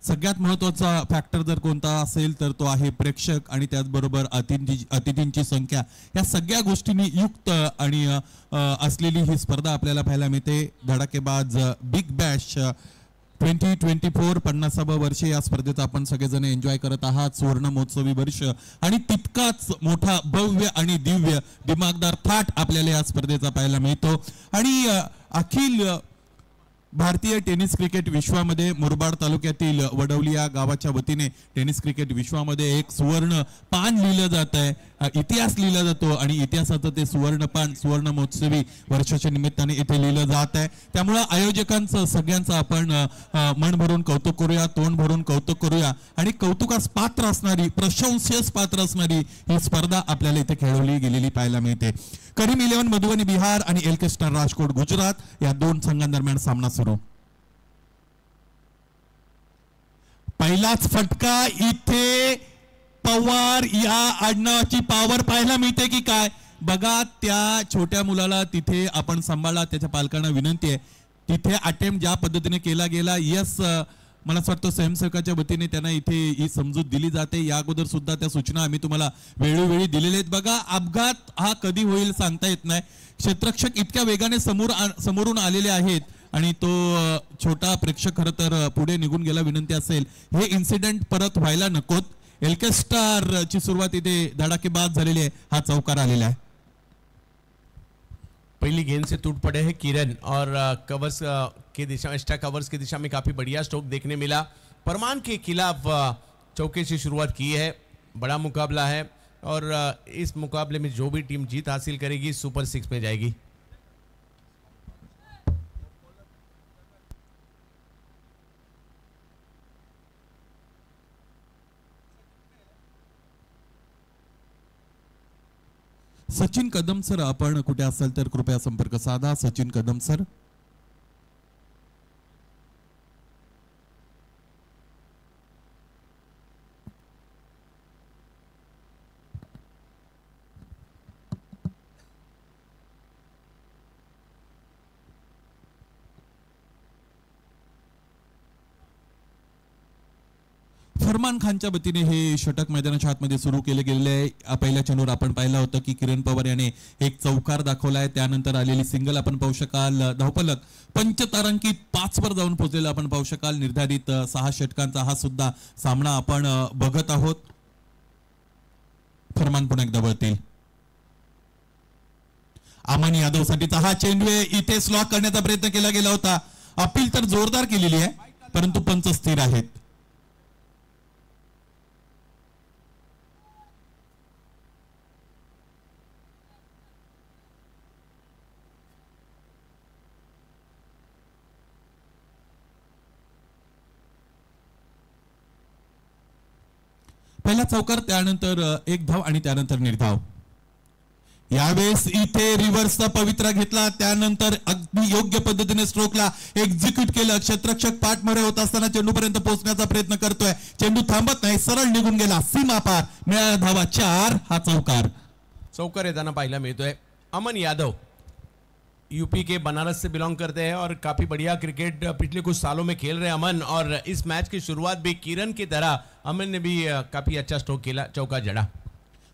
सगळ्यात महत्त्वाचा फॅक्टर जर कोणता असेल तर तो आहे प्रेक्षक आणि त्याचबरोबर अतिथींची संख्या. या सगळ्या गोष्टींनी युक्त आणि असलेली ही स्पर्धा आपल्याला पाहायला मिळते. धडाकेबाज बिग बॅश 2024 50व्या वर्षे या स्पर्धेचा आपण सगळेजण एन्जॉय करत आहात. सुवर्ण महोत्सवी वर्ष आणि तितकाच मोठा भव्य आणि दिव्य दिमागदार थाट आपल्याला या स्पर्धेचा पाहायला मिळतो. आणि अखिल भारतीय टेनिस क्रिकेट विश्वामध्ये मुरबाड तालुक्यातील वडवली या गावाच्या वतीने टेनिस क्रिकेट विश्वामध्ये एक सुवर्ण पान लिहिलं जात आहे. इतिहास लिहिला जातो आणि इतिहासाचं ते सुवर्ण पान सुवर्ण महोत्सवी वर्षाच्या निमित्ताने इथे लिहिलं जात आहे. त्यामुळे आयोजकांचं सगळ्यांचं आपण मन भरून कौतुक करूया, तोंड भरून कौतुक करूया. आणि कौतुकास पात्र असणारी, प्रशंसेस पात्र असणारी ही स्पर्धा आपल्याला इथे खेळवली गेलेली पाहायला मिळते. करीम 11 मधुबनी बिहार आणि एलके स्टार राजकोट गुजरात या दोन संघांदरम्यान सामना सुरू. पहिलाच फटका. इथे पवार या आडनावाची पावर पाहायला मिळते की काय बघा. त्या छोट्या मुलाला तिथे आपण सांभाळा. त्याच्या पालकांना विनंती आहे तिथे अटेम्प्ट ज्या पद्धतीने केला गेला. यस, मला असं वाटतं स्वयंसेवकाच्या वतीने त्यांना इथे ही समजूत दिली जाते. या अगोदर सुद्धा त्या सूचना आम्ही तुम्हाला वेळोवेळी दिलेल्या आहेत. बघा, अपघात हा कधी होईल सांगता येत नाही. क्षेत्ररक्षक इतक्या वेगाने समोरून आलेले आहेत आणि तो छोटा प्रेक्षक खरं तर पुढे निघून गेला. विनंती असेल हे इन्सिडेंट परत व्हायला नकोत. एलके स्टार ची सुरुवात इथे धडाकेबाज झालेली आहे. हा चौकार आलेला आहे. पहली गेंद से टूट पड़े हैं किरण और कवर्स के दिशा में, एक्स्ट्रा कवर्स की दिशा में काफी बढ़िया स्ट्रोक देखने मिला. परमान के खिलाफ चौके से शुरुआत की है. बड़ा मुकाबला है और इस मुकाबले में जो भी टीम जीत हासिल करेगी सुपर 6 में जाएगी. सचिन कदम सर, आपण कुठे असाल तर कृपया संपर्क साधा. सचिन कदम सर. फरमान खानच्या वतीने हे षटक मैदानाच्या आतमध्ये सुरू केले गेलेले आहे. पहिल्या चेंडूवर आपण पाहिलं होतं की किरण पवार याने एक चौकार दाखवलाय. त्यानंतर आलेली सिंगल आपण पाहू शकाल. धावफलक पंचतारांकित 5 वर जाऊन पोहोचलेला आपण पाहू शकाल. निर्धारित 6 षटकांचा हा सुद्धा सामना आपण बघत आहोत. फरमान पुन्हा एकदा वळतील. अमन यादव साठीचा हा चेंडू इथे स्लॉक करण्याचा प्रयत्न केला गेला होता. अपील तर जोरदार केलेली आहे परंतु पंच स्थिर आहेत. पहिला चौकार, त्यानंतर एक धाव आणि त्यानंतर निर्धाव. यावेळेस इथे रिव्हर्सचा पवित्रा घेतला. त्यानंतर अगदी योग्य पद्धतीने स्ट्रोकला एक्झिक्यूट केलं. क्षेत्ररक्षक पाठमोरे होत असताना चेंडूपर्यंत पोहोचण्याचा प्रयत्न करतोय. चेंडू थांबत नाही, सरळ निघून गेला. सीमा पार. मिळाला धावा 4. हा चौकार येताना पाहायला मिळतोय. अमन यादव यूपी के बनारस से बिलोंग करते हैं और काफी बढ़िया क्रिकेट पिछले कुछ सालों में खेल रहे हैं अमन. और इस मैच की शुरुआत भी किरण की तरह अमन ने भी काफी अच्छा स्ट्रोक केला, चौका जड़ा.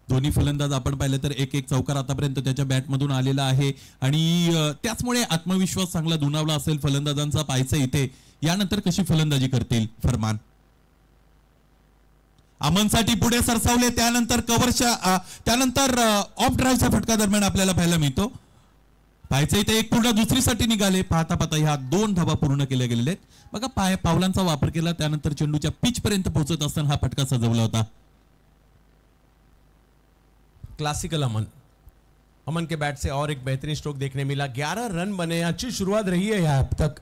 दोन्ही फलंदाज आपण पाहिलं तर एक एक चौकार आतापर्यंत त्याच्या बॅटमधून आलेला आहे आणि त्याचमुळे आत्मविश्वास चांगला दुणावला असेल फलंदाजांचा. पाहायचं इथे यानंतर कशी फलंदाजी करतील फरमान. अमनसाठी पुढे सरसावले. त्यानंतर कव्हरच्या त्यानंतर ऑफ ड्राईव्हचा फटका दरम्यान आपल्याला पाहायला मिळतो. पाहायचं इथे एक पूर्ण दुसरीसाठी निघाले. पाहता पाहता ह्या 2 धावा पूर्ण केल्या गेलेल्या आहेत. बघा, पावलांचा वापर केला. त्यानंतर चेंडूच्या पिच पर्यंत पोहोचत असताना हा फटका सजवला होता. क्लासिकल अमन के बैट से और एक बेहतरीन स्ट्रोक देखने मिला. 11 रन बने. अच्छी शुरुआत रही है यहाँ अब तक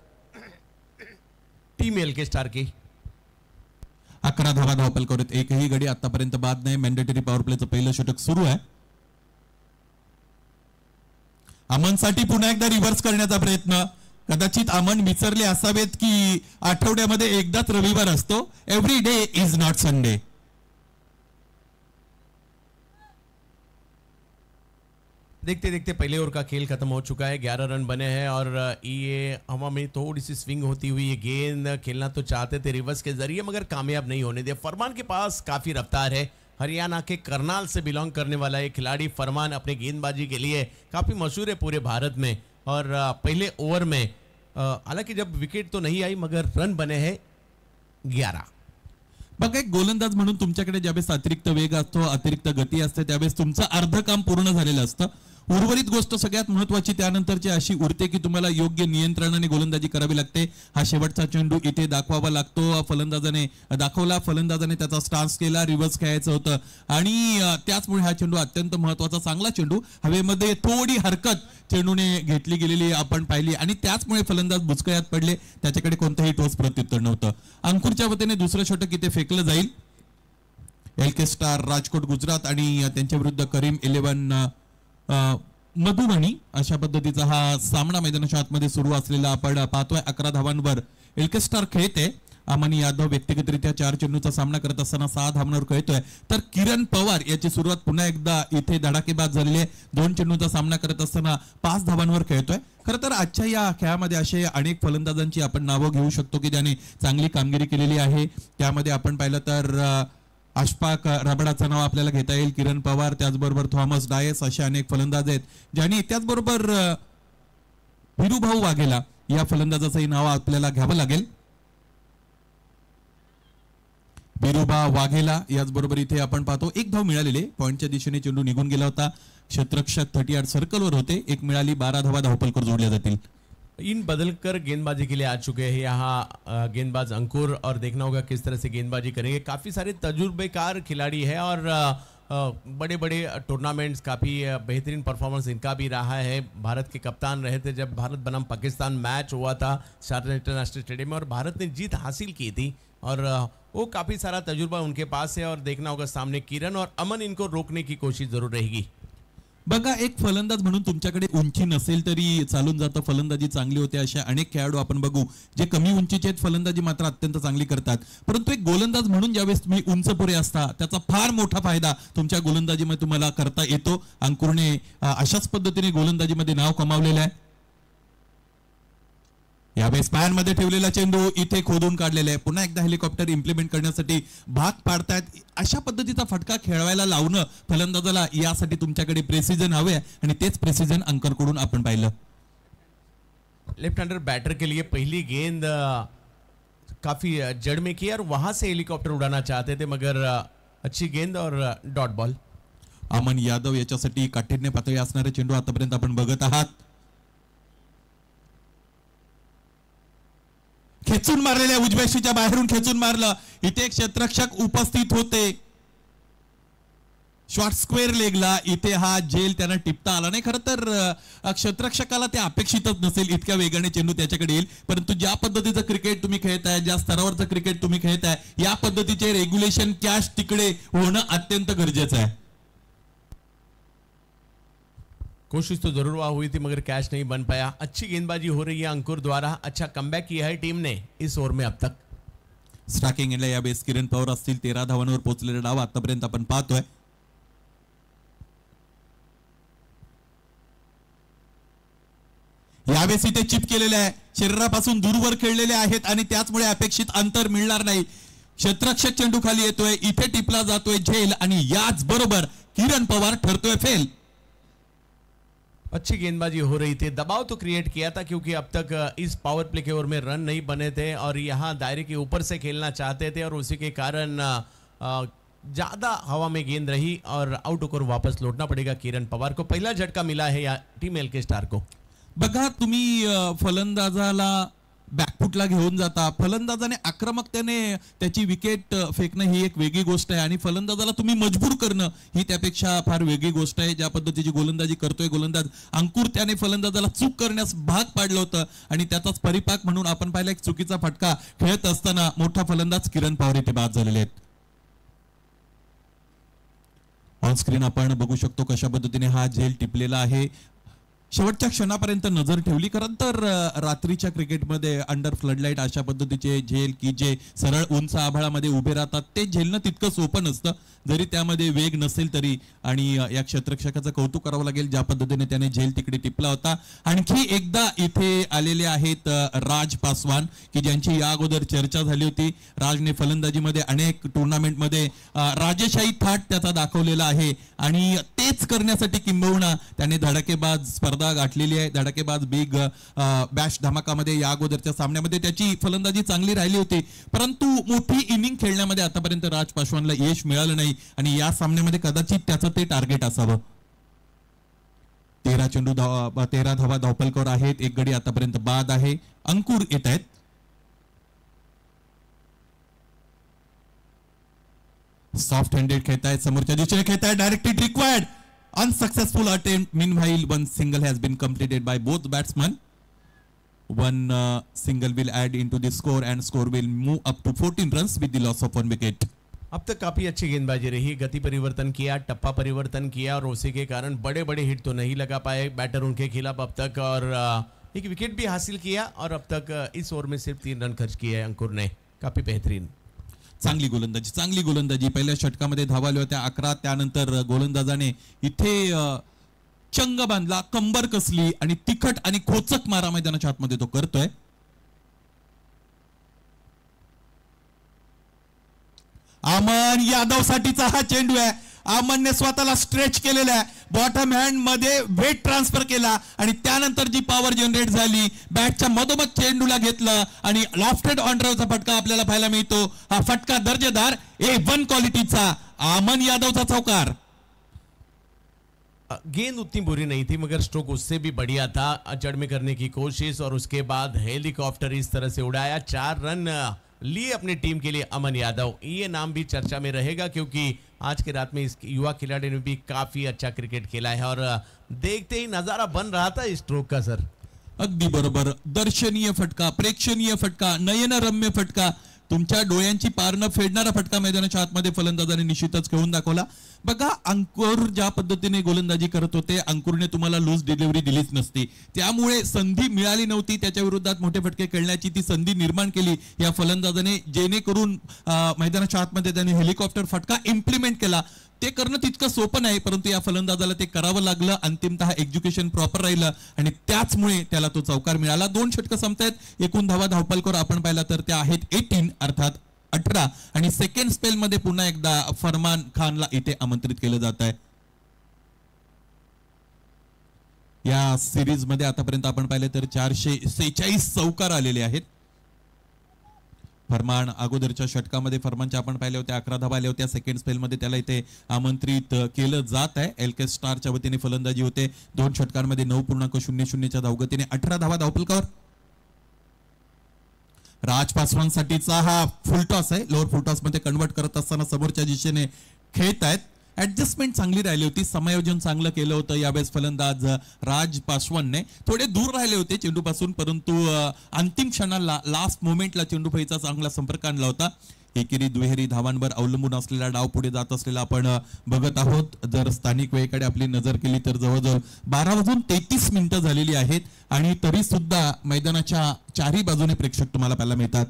टीम एलके स्टार की. 11 धावा धावपल करत एकही गडी आतापर्यंत बाद नाही. मॅन्डेटरी पॉवर प्लेचं पहिलं षटक सुरू आहे. अमनसाठी पुन्हा एकदा रिव्हर्स करण्याचा प्रयत्न. कदाचित अमन विसरले असावेत की आठवड्यामध्ये एकदाच रविवार असतो. Every day is not Sunday. देखते देखते पहले ओवर का खेल खत्म हो चुका है, 11 रन बने हैं और ये हवा में थोड़ी सी स्विंग होती हुई ये गेंद खेलना तो चाहते थे रिवर्स के जरिए मगर कामयाब नहीं होने दिया। फरमान के पास काफ़ी रफ्तार है, हरियाणा के करनाल से बिलोंग करने वाला ये खिलाड़ी फरमान अपने गेंदबाजी के लिए काफ़ी मशहूर है पूरे भारत में। और पहले ओवर में हालांकि जब विकेट तो नहीं आई मगर रन बने हैं 11। बघा एक गोलंदाज म्हणून तुमच्याकडे ज्यावेळेस अतिरिक्त वेग असतो, अतिरिक्त गती असते, त्यावेळेस तुमचं अर्ध काम पूर्ण झालेलं असतं। उर्वरित गोष्ट सगळ्यात महत्त्वाची त्यानंतरची अशी उरते की तुम्हाला योग्य नियंत्रणाने गोलंदाजी करावी लागते। हा शेवटचा चेंडू इथे दाखवावा लागतो, फलंदाजाने दाखवला, फलंदाजाने त्याचा स्टान्स केला, रिव्हर्स खेळायचं होतं आणि त्याचमुळे हा चेंडू अत्यंत महत्त्वाचा चांगला चेंडू हवेमध्ये थोडी हरकत चेंडूने घेतली गेलेली आपण पाहिली आणि त्याचमुळे फलंदाज बुचकळ्यात पडले, त्याच्याकडे कोणतंही ठोस प्रत्युत्तर नव्हतं। अंकुरच्या वतीने दुसरं षटक इथे फेकलं जाईल। LK स्टार राजकोट गुजरात आणि त्यांच्या विरुद्ध करीम 11 मधुबनी अशा पद्धतीचा हा सामना मैदानाच्या आतमध्ये सुरू असलेला आपण पाहतोय। 11 धावांवर LK स्टार खेळते। अमन यादव व्यक्तिगतरित्या 4 चेंडूचा सामना करत असताना 6 धावांवर खेळतोय, तर किरण पवार याची सुरुवात पुन्हा एकदा इथे धडाकेबाज झालेली आहे। 2 चेंडूचा सामना करत असताना 5 धावांवर खेळतोय। खरं तर आजच्या या खेळामध्ये असे अनेक फलंदाजांची आपण नावं घेऊ शकतो की ज्यांनी चांगली कामगिरी केलेली आहे। त्यामध्ये आपण पाहिलं तर अशफाक रबाडाचं नाव आपल्याला घेता येईल, किरण पवार, त्याचबरोबर थॉमस डायस असे अनेक फलंदाज आहेत ज्यांनी, त्याचबरोबर भिरूभाऊ वाघेला या फलंदाजाचंही नाव आपल्याला घ्यावं लागेल। भिरूभा वाघेला याचबरोबर इथे आपण पाहतो 1 धाव मिळालेले, पॉइंटच्या दिशेने चेंडू निघून गेला होता। क्षेत्ररक्षक 38 सर्कलवर होते, 1 मिळाली, 12 धावा धावफलकर जोडल्या जातील। इन बदलकर गेंदबाजी के लिए आ चुके हैं यहाँ गेंदबाज अंकुर और देखना होगा किस तरह से गेंदबाजी करेंगे। काफ़ी सारे तजुर्बेकार खिलाड़ी है और बड़े बड़े टूर्नामेंट्स काफ़ी बेहतरीन परफॉर्मेंस इनका भी रहा है। भारत के कप्तान रहे थे जब भारत बनाम पाकिस्तान मैच हुआ था शारजा इंटरनेशनल स्टेडियम में और भारत ने जीत हासिल की थी और वो काफ़ी सारा तजुर्बा उनके पास है और देखना होगा सामने किरण और अमन इनको रोकने की कोशिश जरूर रहेगी। बघा एक फलंदाज म्हणून तुमच्याकडे उंची नसेल तरी चालून जातं, फलंदाजी चांगली होते, अशा अनेक खेळाडू आपण बघू जे कमी उंचीचे आहेत, फलंदाजी मात्र अत्यंत चांगली करतात। परंतु एक गोलंदाज म्हणून ज्यावेळेस तुम्ही उंच पुरे असता त्याचा फार मोठा फायदा तुमच्या गोलंदाजीमध्ये तुम्हाला करता येतो। अंकुरने अशाच पद्धतीने गोलंदाजीमध्ये नाव कमावलेलं आहे। यावेळेस पॅनमध्ये ठेवलेला चेंडू इथे खोदून काढलेला आहे, पुन्हा एकदा हेलिकॉप्टर इम्प्लिमेंट करण्यासाठी भाग पाडतायत। अशा पद्धतीचा फटका खेळवायला लावणं फलंदाजाला, यासाठी तुमच्याकडे प्रेसिजन हवे आणि तेच प्रेसिजन अंकरकडून आपण पाहिलं। लेफ्ट हैंडर बैटर के लिए पहली गेंद काफी जड़ में की और वहां से हेलीकॉप्टर उड़ाना चाहते थे मगर अच्छी गेंद और डॉट बॉल। अमन यादव याच्यासाठी काठीण्य पातळी असणारे चेंडू आतापर्यंत आपण बघत आहात। खेचून मारलेल्या उजव्याशीच्या बाहेरून खेचून मारलं, इथे एक क्षेत्ररक्षक उपस्थित होते शॉर्ट स्क्वेअर लेगला, इथे हा जेल त्यांना टिपता आला नाही। खरं तर क्षेत्ररक्षकाला ते अपेक्षितच नसेल इतक्या वेगाने चेंडू त्याच्याकडे येईल, परंतु ज्या पद्धतीचं क्रिकेट तुम्ही खेळताय, ज्या स्तरावरचं क्रिकेट तुम्ही खेळताय, या पद्धतीचे रेग्युलेशन कॅच तिकडे होणं अत्यंत गरजेचं आहे। कोशिश तो जरूर वहाँ हुई थी मगर कैच नहीं बन पाया। अच्छी गेंदबाजी हो रही है अंकुर द्वारा, अच्छा कमबैक किया है टीम ने इस ओवर में अब तक। स्ट्राइकिंग एंडला यावेळेस किरण पवार असतील, 13 धावांवर पोहोचलेले डाव आतापर्यंत आपण पाहतोय। यावेळेस इथे चिप केलेले आहे, शरीरापासून दूरवर खेळलेले आहेत आणि त्याचमुळे अपेक्षित अंतर मिळणार नाही। क्षेत्ररक्षक चेंडू खाली येतोय, इथे टिपला जातोय झेल आणि याच बरोबर किरण पवार ठरतोय फेल। अच्छी गेंदबाजी हो रही थी, दबाव तो क्रिएट किया था क्योंकि अब तक इस पावर प्ले के ओवर में रन नहीं बने थे और यहाँ दायरे के ऊपर से खेलना चाहते थे और उसी के कारण ज़्यादा हवा में गेंद रही और आउट होकर वापस लौटना पड़ेगा किरण पवार को। पहला झटका मिला है या टीम LK स्टार को। बघा तुम्ही फलंदाजाला बॅकफुटला घेऊन जाता, फलंदाजाने आक्रमकतेने त्याची विकेट फेकणं ही एक वेगळी गोष्ट आहे आणि फलंदाजाला तुम्ही मजबूर करणं ही त्यापेक्षा फार वेगळी गोष्ट आहे। ज्या पद्धतीची गोलंदाजी करतोय गोलंदाज अंकुर, त्याने फलंदाजाला चूक करण्यास भाग पाडलं होतं आणि त्याचाच परिपाक म्हणून आपण पाहिलं एक चुकीचा फटका खेळत असताना मोठा फलंदाज किरण पवार इथे बाद झालेले आहेत। ऑन स्क्रीन आपण बघू शकतो कशा पद्धतीने हा झेल टिपलेला आहे। शेवटच्या क्षणापर्यंत नजर ठेवली. खरं तर रात्रीच्या क्रिकेटमध्ये अंडर फ्लडलाईट अशा पद्धतीचे झेल की जे सरळ उंच आभाळामध्ये उभे राहतात ते झेलणं तितकं सोपं नसतं, जरी त्यामध्ये वेग नसेल तरी. आणि या क्षेत्ररक्षकाचं कौतुक करावं लागेल ज्या पद्धतीने त्याने झेल तिकडे टिपला होता. आणखी एकदा इथे आलेले आहेत राज पासवान की ज्यांची या अगोदर चर्चा झाली होती. राजने फलंदाजीमध्ये अनेक टुर्नामेंटमध्ये राजेशाही थाट त्याचा दाखवलेला आहे आणि तेच करण्यासाठी किंबहुना त्याने धडाकेबाज स्पर्धा गाठलेली आहे. धडाकेबाज बिग बॅश धमाकामध्ये या अगोदरच्या सामन्यामध्ये त्याची फलंदाजी चांगली राहिली होती, परंतु मोठी इनिंग खेळण्यामध्ये आतापर्यंत राज पासवानला यश मिळालं नाही आणि या सामन्यामध्ये कदाचित त्याचं ते टार्गेट असावं. 13 धावा धावपलकर आहेत. एक गडी आतापर्यंत बाद आहे. अंकुर येत आहेत. सॉफ्ट हँडेड खेळतायत, समोरच्या दिशेने खेळतायत. Direct hit required. Unsuccessful attempt. Meanwhile, one single has been completed by both batsmen. One single will add into the score and score will move up to 14 runs with the loss of 1 wicket. अब तक काफी अच्छी गेंदबाजी रही. गति परिवर्तन किया, टप्पा परिवर्तन किया और उसी के कारण बड़े बड़े हिट तो नहीं लगा पाए बैटर उनके खिलाफ अब तक, और एक विकेट भी हासिल किया और अब तक इस ओवर में सिर्फ 3 रन खर्च किए अंकुर ने. काफी बेहतरीन चांगली गोलंदाजी. पहिल्या षटकामध्ये धावा आल्या होत्या 11. त्यानंतर गोलंदाजाने इथे चंग बांधला, कंबर कसली आणि तिखट आणि खोचक मारा मैदानाच्या आतमध्ये तो करतोय. अमन यादव साठीचा हा चेंडू आहे. अमनने स्वतःला स्ट्रेच केलेला आहे, बॉटम हँड मध्ये वेट ट्रान्सफर केला आणि त्यानंतर जी पॉवर जनरेट झाली बॅटच्या मधोमध चेंडूला घेतलं आणि लॉफ्टेड ऑन ड्राईव्हचा फटका आपल्याला पाहायला मिळतो. हा फटका दर्जेदार A1 क्वालिटीचा. अमन यादवचा चौकार. गेंद उतनी बुरी नहीं थी मगर स्ट्रोक उससे भी बढ़िया था. जड़ में करने की कोशिश और उसके बाद हेलीकॉप्टर इस तरह से उड़ाया. 4 रन लिए अपनी टीम के लिए अमन यादव. ये नाम भी चर्चा में रहेगा क्योंकि आज के रात में इस युवा खिलाड़ी ने भी काफी अच्छा क्रिकेट खेला है और देखते ही नजारा बन रहा था इस स्ट्रोक का. सर अगदी बरोबर. दर्शनीय फटका, प्रेक्षणीय फटका, नयनरम्य फटका, तुमच्या डोळ्यांची पार न फेडणारा फटका मैदानाच्या आतमध्ये फलंदाजाने निश्चितच खेळून दाखवला. बघा अंकुर ज्या पद्धतीने गोलंदाजी करत होते, अंकुरने तुम्हाला लूज डिलिव्हरी दिलीच नसती, त्यामुळे संधी मिळाली नव्हती त्याच्या विरोधात मोठे फटके खेळण्याची. ती संधी निर्माण केली या फलंदाजाने, जेणेकरून मैदानाच्या आतमध्ये त्याने हेलिकॉप्टर फटका इम्प्लिमेंट केला. ते करणं तितकं सोपं नाही, परंतु या फलंदाजाला ते करावं लागलं. अंतिमतः एक्झिक्युशन प्रॉपर राहिलं आणि त्याचमुळे त्याला तो चौकार मिळाला. 2 षटकं संपतायत. एकूण धावा धावपलकर आपण पाहिला तर त्या आहेत 18 अर्थात 18 आणि सेकंड स्पेल मध्ये पुन्हा एकदा फरमान खानला इथे आमंत्रित केलं जात आहे. या सिरीज मध्ये आतापर्यंत आपण पाहिले तर 446 चौकार आलेले आहेत. फरमान अगोदरच्या षटकामध्ये फरमानच्या आपण पाहिले होते 11 धावा आल्या होत्या. सेकंड स्पेल मध्ये त्याला इथे आमंत्रित केलं जात आहे. एलके स्टारच्या वतीने फलंदाजी होते. 2 षटकांमध्ये 9.00च्या धावगतीने 18 धावा धावपलकर. राज पासवानसाठीचा हा फुलटॉस आहे. लोअर फुलटॉस मध्ये कन्वर्ट करत असताना समोरच्या दिशेने खेळत आहेत. ऍडजस्टमेंट चांगली राहिली होती, समायोजन चांगलं केलं होतं यावेळेस फलंदाज राज पासवानने. थोडे दूर राहिले होते चेंडूपासून, परंतु अंतिम क्षणाला लास्ट मोमेंटला चेंडूफळीचा चांगला संपर्क आणला होता. एकेरी दुहेरी धावांवर अवलंबून असलेला डाव पुढे जात असलेला आपण बघत आहोत. जर स्थानिक वेळेकडे आपली नजर केली तर जवळजवळ 12:33 झालेली आहेत आणि तरी सुद्धा मैदानाच्या चारही बाजूने प्रेक्षक तुम्हाला पाहायला मिळतात.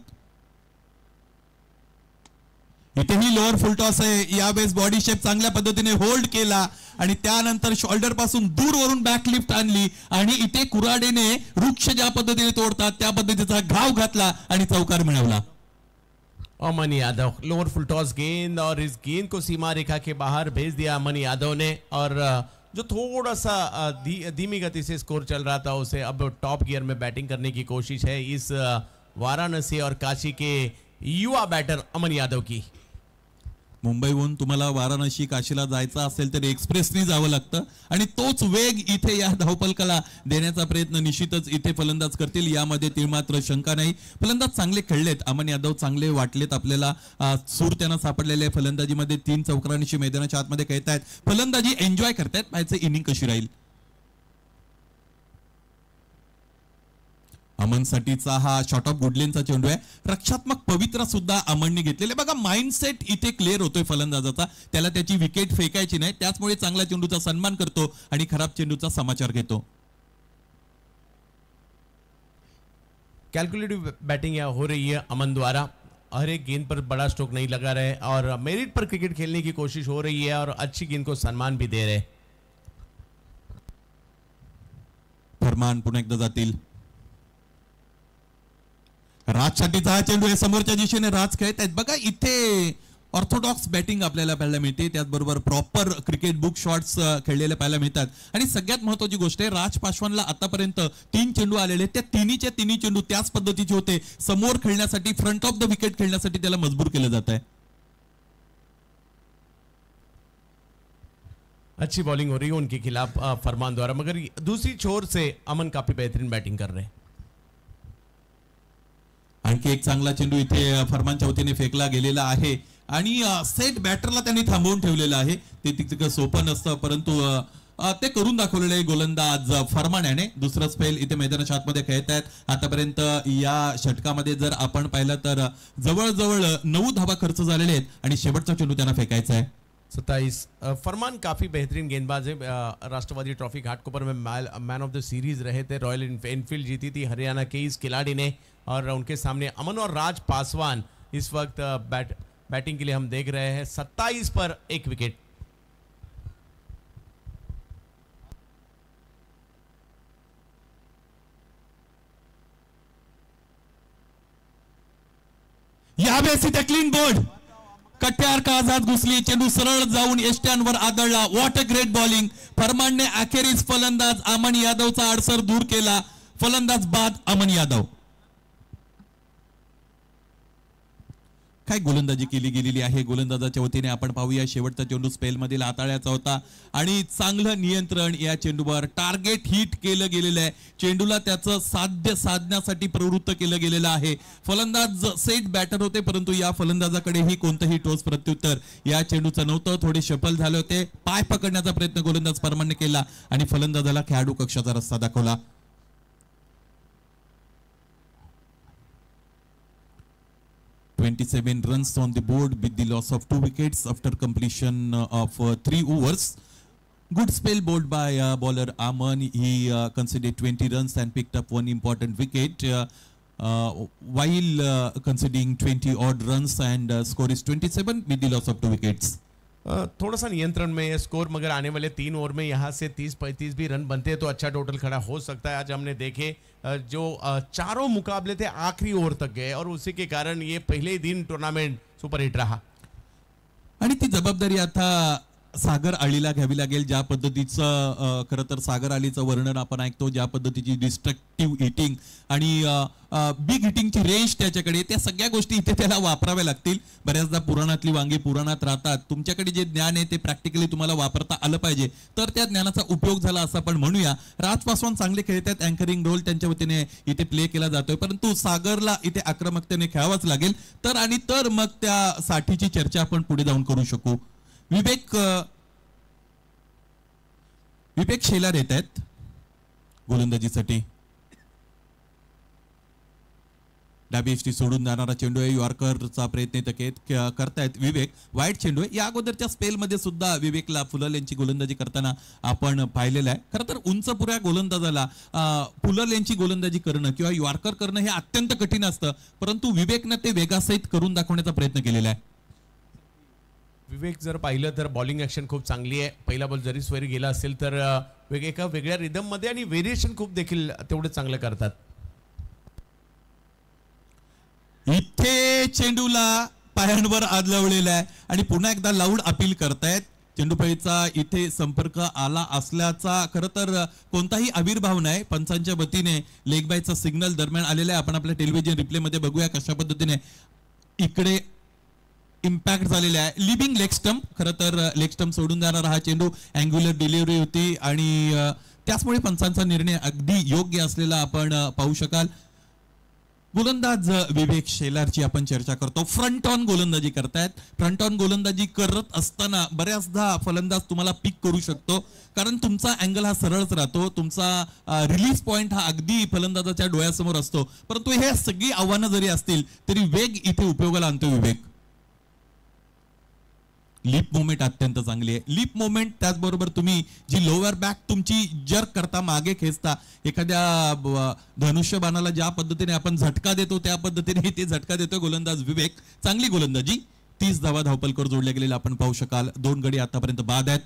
इथेही लोअर फुलटॉस आहे. यावेळेस बॉडी शेप चांगल्या पद्धतीने होल्ड केला आणि त्यानंतर शोल्डर पासून दूर वरून बॅकलिफ्ट आणली आणि इथे कुराडेने वृक्ष ज्या पद्धतीने तोडतात त्या पद्धतीचा घाव घातला आणि चौकार मिळवला. अमन यादव लोअर फुल टॉस गेंद और इस गेंद को सीमा रेखा के बाहर भेज दिया अमन यादव ने. और जो थोड़ा सा धीमी गति से स्कोर चल रहा था उसे अब टॉप गियर में बैटिंग करने की कोशिश है इस वाराणसी और काशी के युवा बैटर अमन यादव की. मुंबईहून तुम्हाला वाराणसी काशीला जायचं असेल तर एक्सप्रेसने जावं लागतं आणि तोच वेग इथे या धावपलकाला देण्याचा प्रयत्न निश्चितच इथे फलंदाज करतील, यामध्ये ती मात्र शंका नाही. फलंदाज चांगले खेळलेत, अमन यादव चांगले वाटलेत आपल्याला. सूर त्यांना सापडलेले फलंदाजीमध्ये 3 चौकारांशी मैदानाच्या आतमध्ये खेळतायत, फलंदाजी एन्जॉय करतायत. पाहायचं इनिंग कशी राहील. अमनसाठीचा हा शॉर्ट ऑफ गुडलेनचा चेंडू आहे. रक्षात्मक पवित्रा सुद्धा अमनने घेतलेले. बघा माइंडसेट इथे क्लिअर होतोय फलंदाजाचा, त्याला त्याची विकेट फेकायची नाही, त्याचमुळे चांगल्या चेंडूचा सन्मान करतो आणि खराब चेंडूचा समाचार घेतो. कैलकुलेटिव बैटिंग यहाँ हो रही है अमन द्वारा। हर एक गेंद पर बड़ा स्ट्रोक नहीं लगा रहे और मेरिट पर क्रिकेट खेलने की कोशिश हो रही है और अच्छी गेंद को सम्मान भी दे रहे। फरमान पुन्हा एकदा जातील। राजसाठीचा चेंडू आहे, समोरच्या दिशेने राज खेळत आहेत बघा। इथे ऑर्थोडॉक्स बॅटिंग आपल्याला पाहायला मिळते, त्याचबरोबर प्रॉपर क्रिकेट बुक शॉट्स खेळलेले पाहायला मिळतात। आणि सगळ्यात महत्त्वाची गोष्ट आहे, राज पासवानला आतापर्यंत 3 चेंडू आलेले, त्या तिन्ही चेंडू त्याच पद्धतीचे होते, समोर खेळण्यासाठी, फ्रंट ऑफ द विकेट खेळण्यासाठी त्याला मजबूर केलं जात आहे। अच्छी बॉलिंग हो रही है उनके खिलाफ फरमान द्वारा, मगर दूसरी छोर से अमन काफी बेहतरीन बैटिंग कर रहे हैं। आणखी एक चांगला चेंडू इथे फरमानच्या वतीने फेकला गेलेला आहे आणि सेट बॅटरला त्यांनी थांबवून ठेवलेलं आहे। ते तितकं सोपं नसतं, परंतु ते करून दाखवलेले गोलंदाज फरमान याने। दुसरं स्पेल इथे मैदानाच्या आतमध्ये खेळत आहेत। आतापर्यंत या षटकामध्ये जर आपण पाहिलं तर जवळजवळ 9 धावा खर्च झालेले आहेत आणि शेवटचा चेंडू त्यांना फेकायचा आहे। 27 फरमान काफी बेहतरीन गेंदबाज है। राष्ट्रवादी ट्रॉफी घाटकोपर में मैन ऑफ द सीरीज रहे थे, रॉयल एनफील्ड जीती थी हरियाणा के इस खिलाड़ी ने, और उनके सामने अमन और राज पासवान इस वक्त बैटिंग के लिए हम देख रहे हैं। 27 पर 1 विकेट। यावेळेस इथे क्लीन बोर्ड, कट्यार का आझाद घुसली, चेंडू सरळ जाऊन यष्ट्यांवर आदळला। What a great bowling. फरमानने अखेरीस फलंदाज अमन यादवचा अडसर दूर केला। फलंदाज बाद अमन यादव। काय गोलंदाजी केली गेलेली आहे गोलंदाजाच्या वतीने। आपण पाहूया शेवटचा चेंडू स्पेल मधील हाताळ्याचा होता आणि चांगलं नियंत्रण या चेंडूवर, टार्गेट हिट केलं गेलेलं आहे। चेंडूला त्याचं साध्य साधण्यासाठी प्रवृत्त केलं गेलेलं आहे। फलंदाज सेट बॅटर होते, परंतु या फलंदाजाकडेही कोणतंही ठोस प्रत्युत्तर या चेंडूचं नव्हतं। थोडे शफल झाले होते, पाय पकडण्याचा प्रयत्न गोलंदाज फरमानने केला आणि फलंदाजाला खेळाडू कक्षाचा रस्ता दाखवला। 27 runs on the board with the loss of 2 wickets after completion of 3 overs. Good spell bowled by bowler Aman. He conceded 20 runs and picked up 1 important wicket while conceding 20 odd runs, and score is 27 with the loss of 2 wickets. थोड़ा सा नियंत्रण में है score, मगर आने वाले 3 over में यहाँ से 30-35 भी रन बनते हैं तो अच्छा टोटल खड़ा हो सकता है। आज हमने देखे जो चारों मुकाबले थे आखिरी ओवर तक गए और उसी के कारण ये पहले दिन टूर्नामेंट सुपरहिट रहा। आणि ती जबाबदारी आता सागर आळीला घ्यावी लागेल। ज्या पद्धतीचं खरं तर सागर आळीचं वर्णन आपण ऐकतो, ज्या पद्धतीची डिस्ट्रक्टिव्ह हिटिंग आणि बिग हिटिंगची रेंज त्याच्याकडे, त्या सगळ्या गोष्टी इथे त्याला वापराव्या लागतील। बऱ्याचदा पुराणातली वांगी पुराणात राहतात। तुमच्याकडे जे ज्ञान आहे ते प्रॅक्टिकली तुम्हाला वापरता आलं पाहिजे, तर त्या ज्ञानाचा उपयोग झाला असं आपण म्हणूया। राज पासवान चांगले खेळतात, अँकरिंग रोल त्यांच्या वतीने इथे प्ले केला जातोय, परंतु सागरला इथे आक्रमकतेने खेळावंच लागेल, तर आणि तर मग त्या साठीची चर्चा आपण पुढे जाऊन करू शकू। विवेक शेलार येत आहेत गोलंदाजीसाठी। डाबी एष्टी सोडून जाणारा चेंडू आहे, यॉर्करचा प्रयत्न करतायत विवेक। वाईट चेंडू आहे। या अगोदरच्या स्पेल मध्ये सुद्धा विवेकला फुलर यांची गोलंदाजी करताना आपण पाहिलेलं आहे। खरं तर उंचपुऱ्या गोलंदाजाला फुलर यांची गोलंदाजी करणं किंवा यॉर्कर करणं हे अत्यंत कठीण असतं, परंतु विवेकने ते वेगासहित करून दाखवण्याचा प्रयत्न केलेला आहे। विवेक जर पाहिलं तर बॉलिंग ऍक्शन खूप चांगली आहे। पहिला बॉल जरी स्वेरी गेला असेल तर एका वेगळ्या रिदम मध्ये आणि व्हेरिएशन खूप देखील तेवढे चांगले करतात। इथे चेंडूला पायांवर आदळवलेला आहे आणि पुन्हा एकदा लाऊड अपील करतायत। चेंडूपळीचा इथे संपर्क आला असल्याचा खरं तर कोणताही आविर्भाव नाही। पंचांच्या वतीने लेग बायचा सिग्नल दरम्यान आलेला आहे। आपण आपल्या टेलिव्हिजन रिप्ले मध्ये बघूया कशा पद्धतीने इकडे इम्पॅक्ट झालेला आहे। लिव्हिंग लेग स्टंप, खरं तर लेग स्टंप सोडून जाणारा हा चेंडू अँग्युलर डिलिव्हरी होती आणि त्याचमुळे पंचांचा निर्णय अगदी योग्य असलेला आपण पाहू शकाल। गोलंदाज विवेक शेलारची आपण चर्चा करतो। फ्रंट ऑन गोलंदाजी करतायत। फ्रंट ऑन गोलंदाजी करत असताना बऱ्याचदा फलंदाज तुम्हाला पिक करू शकतो, कारण तुमचा अँगल हा सरळच राहतो, तुमचा रिलीज पॉइंट हा अगदी फलंदाजाच्या डोळ्यासमोर असतो, परंतु हे सगळी आव्हानं जरी असतील तरी वेग इथे उपयोगाला आणतो विवेक। लिप मोमेंट अत्यंत चांगली आहे. लिप मोमेंट त्याचबरोबर तुम्ही जी लोअर बॅक तुमची जर्क करता, मागे खेचता, एखाद्या धनुष्यबाणाला ज्या पद्धतीने आपण झटका देतो त्या पद्धतीने ते झटका देतो गोलंदाज विवेक. चांगली गोलंदाजी. 30 धावा धावपलकर जोडल्या गेलेल्या आपण पाहू शकाल. 2 गडी आतापर्यंत बाद आहेत.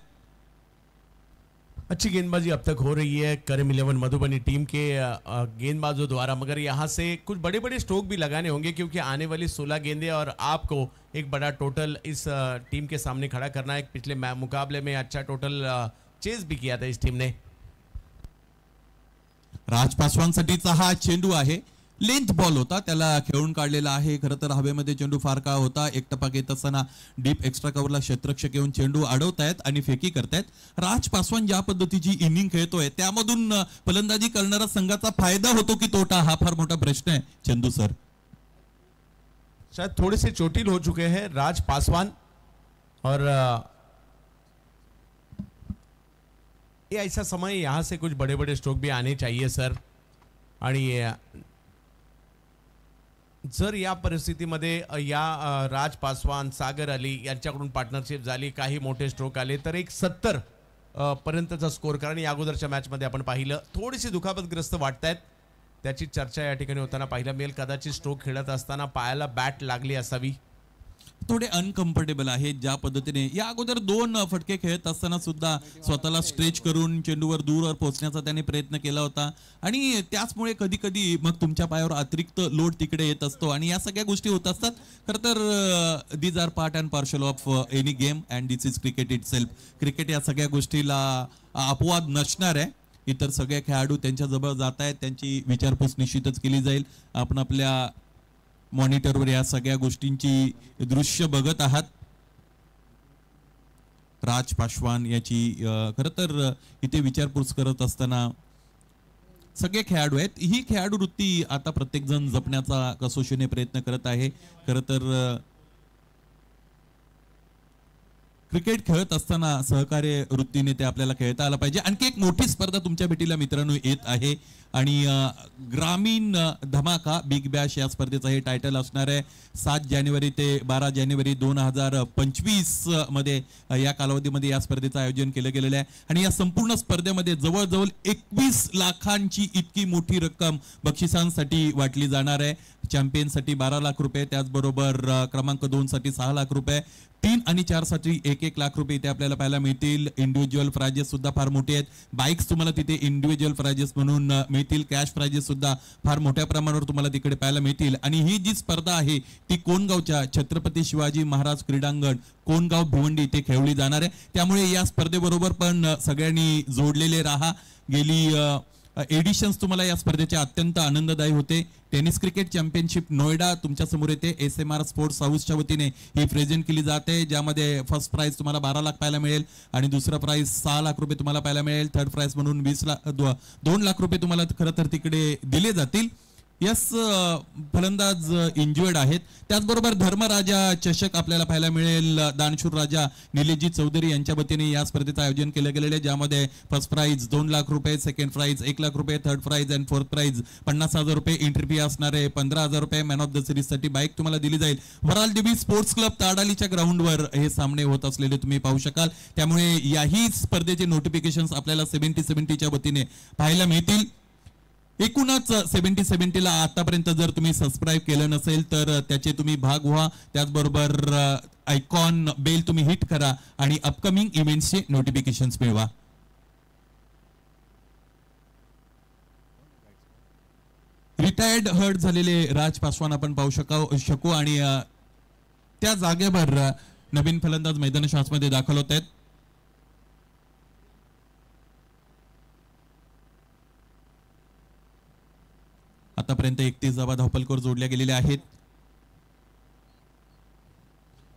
अच्छी गेंदबाजी अब तक हो रही है करीम 11 मधुबनी टीम के गेंदबाजों द्वारा, मगर यहाँ से कुछ बड़े बड़े स्ट्रोक भी लगाने होंगे क्योंकि आने वाली 16 गेंदें और आपको एक बड़ा टोटल इस टीम के सामने खड़ा करना है. पिछले मुकाबले में अच्छा टोटल चेस भी किया था इस टीम ने. राज पासवानसाठीचा हा चेंडू आहे. लेंथ बॉल होता, त्याला खेळून काढलेला आहे. खरं तर हवेमध्ये चेंडू फार काळ होता. एक टपाक येत असताना डीप एक्स्ट्रा कव्हरला क्षेत्ररक्षक येऊन चेंडू अडवतायत आणि फेकी करतायत. राज पासवान ज्या पद्धतीची इनिंग खेळतोय त्यामधून फलंदाजी करणारा संघाचा फायदा होतो की तोटा, हा फार मोठा प्रश्न आहे चंदू सर. शायद थोड़े से चोटिल हो चुके हैं राज पासवान और ये ऐसा समय यहां से कुछ बड़े बड़े स्ट्रोक भी आने चाहिए सर. आणि जर या परिस्थितीमध्ये या राज पासवान, सागर अली यांच्याकडून पार्टनरशिप झाली, काही मोठे स्ट्रोक आले तर एक 70 पर्यंतचा स्कोर. कारण या अगोदरच्या मॅच मध्ये आपण पाहिलं थोडीशी दुखापतग्रस्त वाटतायत, त्याची चर्चा या ठिकाणी होताना पाहिलं मिळेल. कदाचित स्ट्रोक खेळत असताना पायाला बॅट लागली असावी. थोडे अनकम्फर्टेबल आहे ज्या पद्धतीने या अगोदर 2 फटके खेळत असताना सुद्धा स्वतःला स्ट्रेच करून चेंडूवर दूरवर पोहोचण्याचा त्याने प्रयत्न केला होता आणि त्याचमुळे कधी कधी मग तुमच्या पायावर अतिरिक्त लोड तिकडे येत असतो आणि या सगळ्या गोष्टी होत असतात. खरं तर these are part and parcel of any game and this is cricket itself. Cricket या सगळ्या गोष्टीला अपवाद नसणार आहे. इतर सगळे खेळाडू त्यांच्या जवळ जात आहेत, त्यांची विचारपूस निश्चितच केली जाईल. आपण आपल्या मॉनिटरवर या सगळ्या गोष्टींची दृश्य बघत आहात. राज पासवान याची खरं तर इथे विचारपूस करत असताना सगळे खेळाडू आहेत. ही खेळाडू वृत्ती आता प्रत्येक जण जपण्याचा कसोशीने प्रयत्न करत आहे. खरं तर क्रिकेट खेळत असताना सहकार्य वृत्तीने ते आपल्याला खेळता आलं पाहिजे. आणखी एक मोठी स्पर्धा तुमच्या भेटीला मित्रांनो येत आहे आणि ग्रामीण धमाका बिग बॅश या स्पर्धेचं हे टायटल असणार आहे. 7 जानेवारी ते 12 जानेवारी 2025 मध्ये या कालावधीमध्ये या स्पर्धेचं आयोजन केलं गेलेलं आहे आणि या संपूर्ण स्पर्धेमध्ये जवळजवळ 21 लाखांची इतकी मोठी रक्कम बक्षिसांसाठी वाटली जाणार आहे. चॅम्पियनसाठी 12 लाख रुपये, त्याचबरोबर क्रमांक 2 साठी 6 लाख रुपये, 3 आणि 4 साठी 1-1 लाख रुपये इथे आपल्याला पाहायला मिळतील. इंडिव्हिज्युअल प्राइजेस सुद्धा फार मोठे आहेत. बाईक्स तुम्हाला तिथे इंडिव्हिज्युअल प्राइजेस म्हणून मिळतील. कॅश प्राइजेस सुद्धा फार मोठ्या प्रमाणावर तुम्हाला तिकडे पाहायला मिळतील. आणि ही जी स्पर्धा आहे ती कोणगावच्या छत्रपती शिवाजी महाराज क्रीडांगण कोणगाव भिवंडी इथे खेळली जाणार आहे. त्यामुळे या स्पर्धेबरोबर पण सगळ्यांनी जोडलेले राहा. गेली एडिशन्स तुम्हाला या स्पर्धेचे अत्यंत आनंददायी होते. टेनिस क्रिकेट चॅम्पियनशिप नोएडा तुमच्या समोर येते. SMR स्पोर्ट्स हाऊसच्या वतीने ही प्रेझेंट केली जाते, ज्यामध्ये फर्स्ट प्राइज तुम्हाला 12 लाख पाहायला मिळेल आणि दुसरा प्राइज 6 लाख रुपये तुम्हाला पाहायला मिळेल. थर्ड प्राइज म्हणून 2 लाख रुपये तुम्हाला खरं तर तिकडे दिले जातील. यस, फलंदाज इंजुअर्ड आहेत. त्याचबरोबर धर्मराजा चषक आपल्याला पाहायला मिळेल. दानशूर राजा निलेशजी चौधरी यांच्या वतीने या स्पर्धेचं आयोजन केलं गेलेलं आहे, ज्यामध्ये फर्स्ट प्राइज 2 लाख रुपये, सेकंड प्राइज 1 लाख रुपये, third prize and fourth prize 50,000 रुपये, एंट्री फी असणारे 15,000 रुपये. मॅन ऑफ द सिरीज साठी बाईक तुम्हाला दिली जाईल. वराल DB स्पोर्ट्स क्लब ताडालीच्या ग्राउंडवर हे सामने होत असलेले तुम्ही पाहू शकाल. त्यामुळे याही स्पर्धेचे नोटिफिकेशन्स आपल्याला 70-70च्या वतीने पाहायला मिळतील. एकूणच 70-70ला आतापर्यंत जर तुम्ही सबस्क्राईब केलं नसेल तर त्याचे तुम्ही भाग व्हा. त्याचबरोबर आयकॉन बेल तुम्ही हिट करा आणि अपकमिंग इव्हेंट्सचे नोटिफिकेशन्स मिळवा. रिटायर्ड हर्ट झालेले राज पासवान आपण पाहू शकू आणि त्या जागेवर नवीन फलंदाज मैदानामध्ये दाखल होत आहेत. आतापर्यंत 31 धावा धावपलकर जोडल्या गेलेल्या आहेत.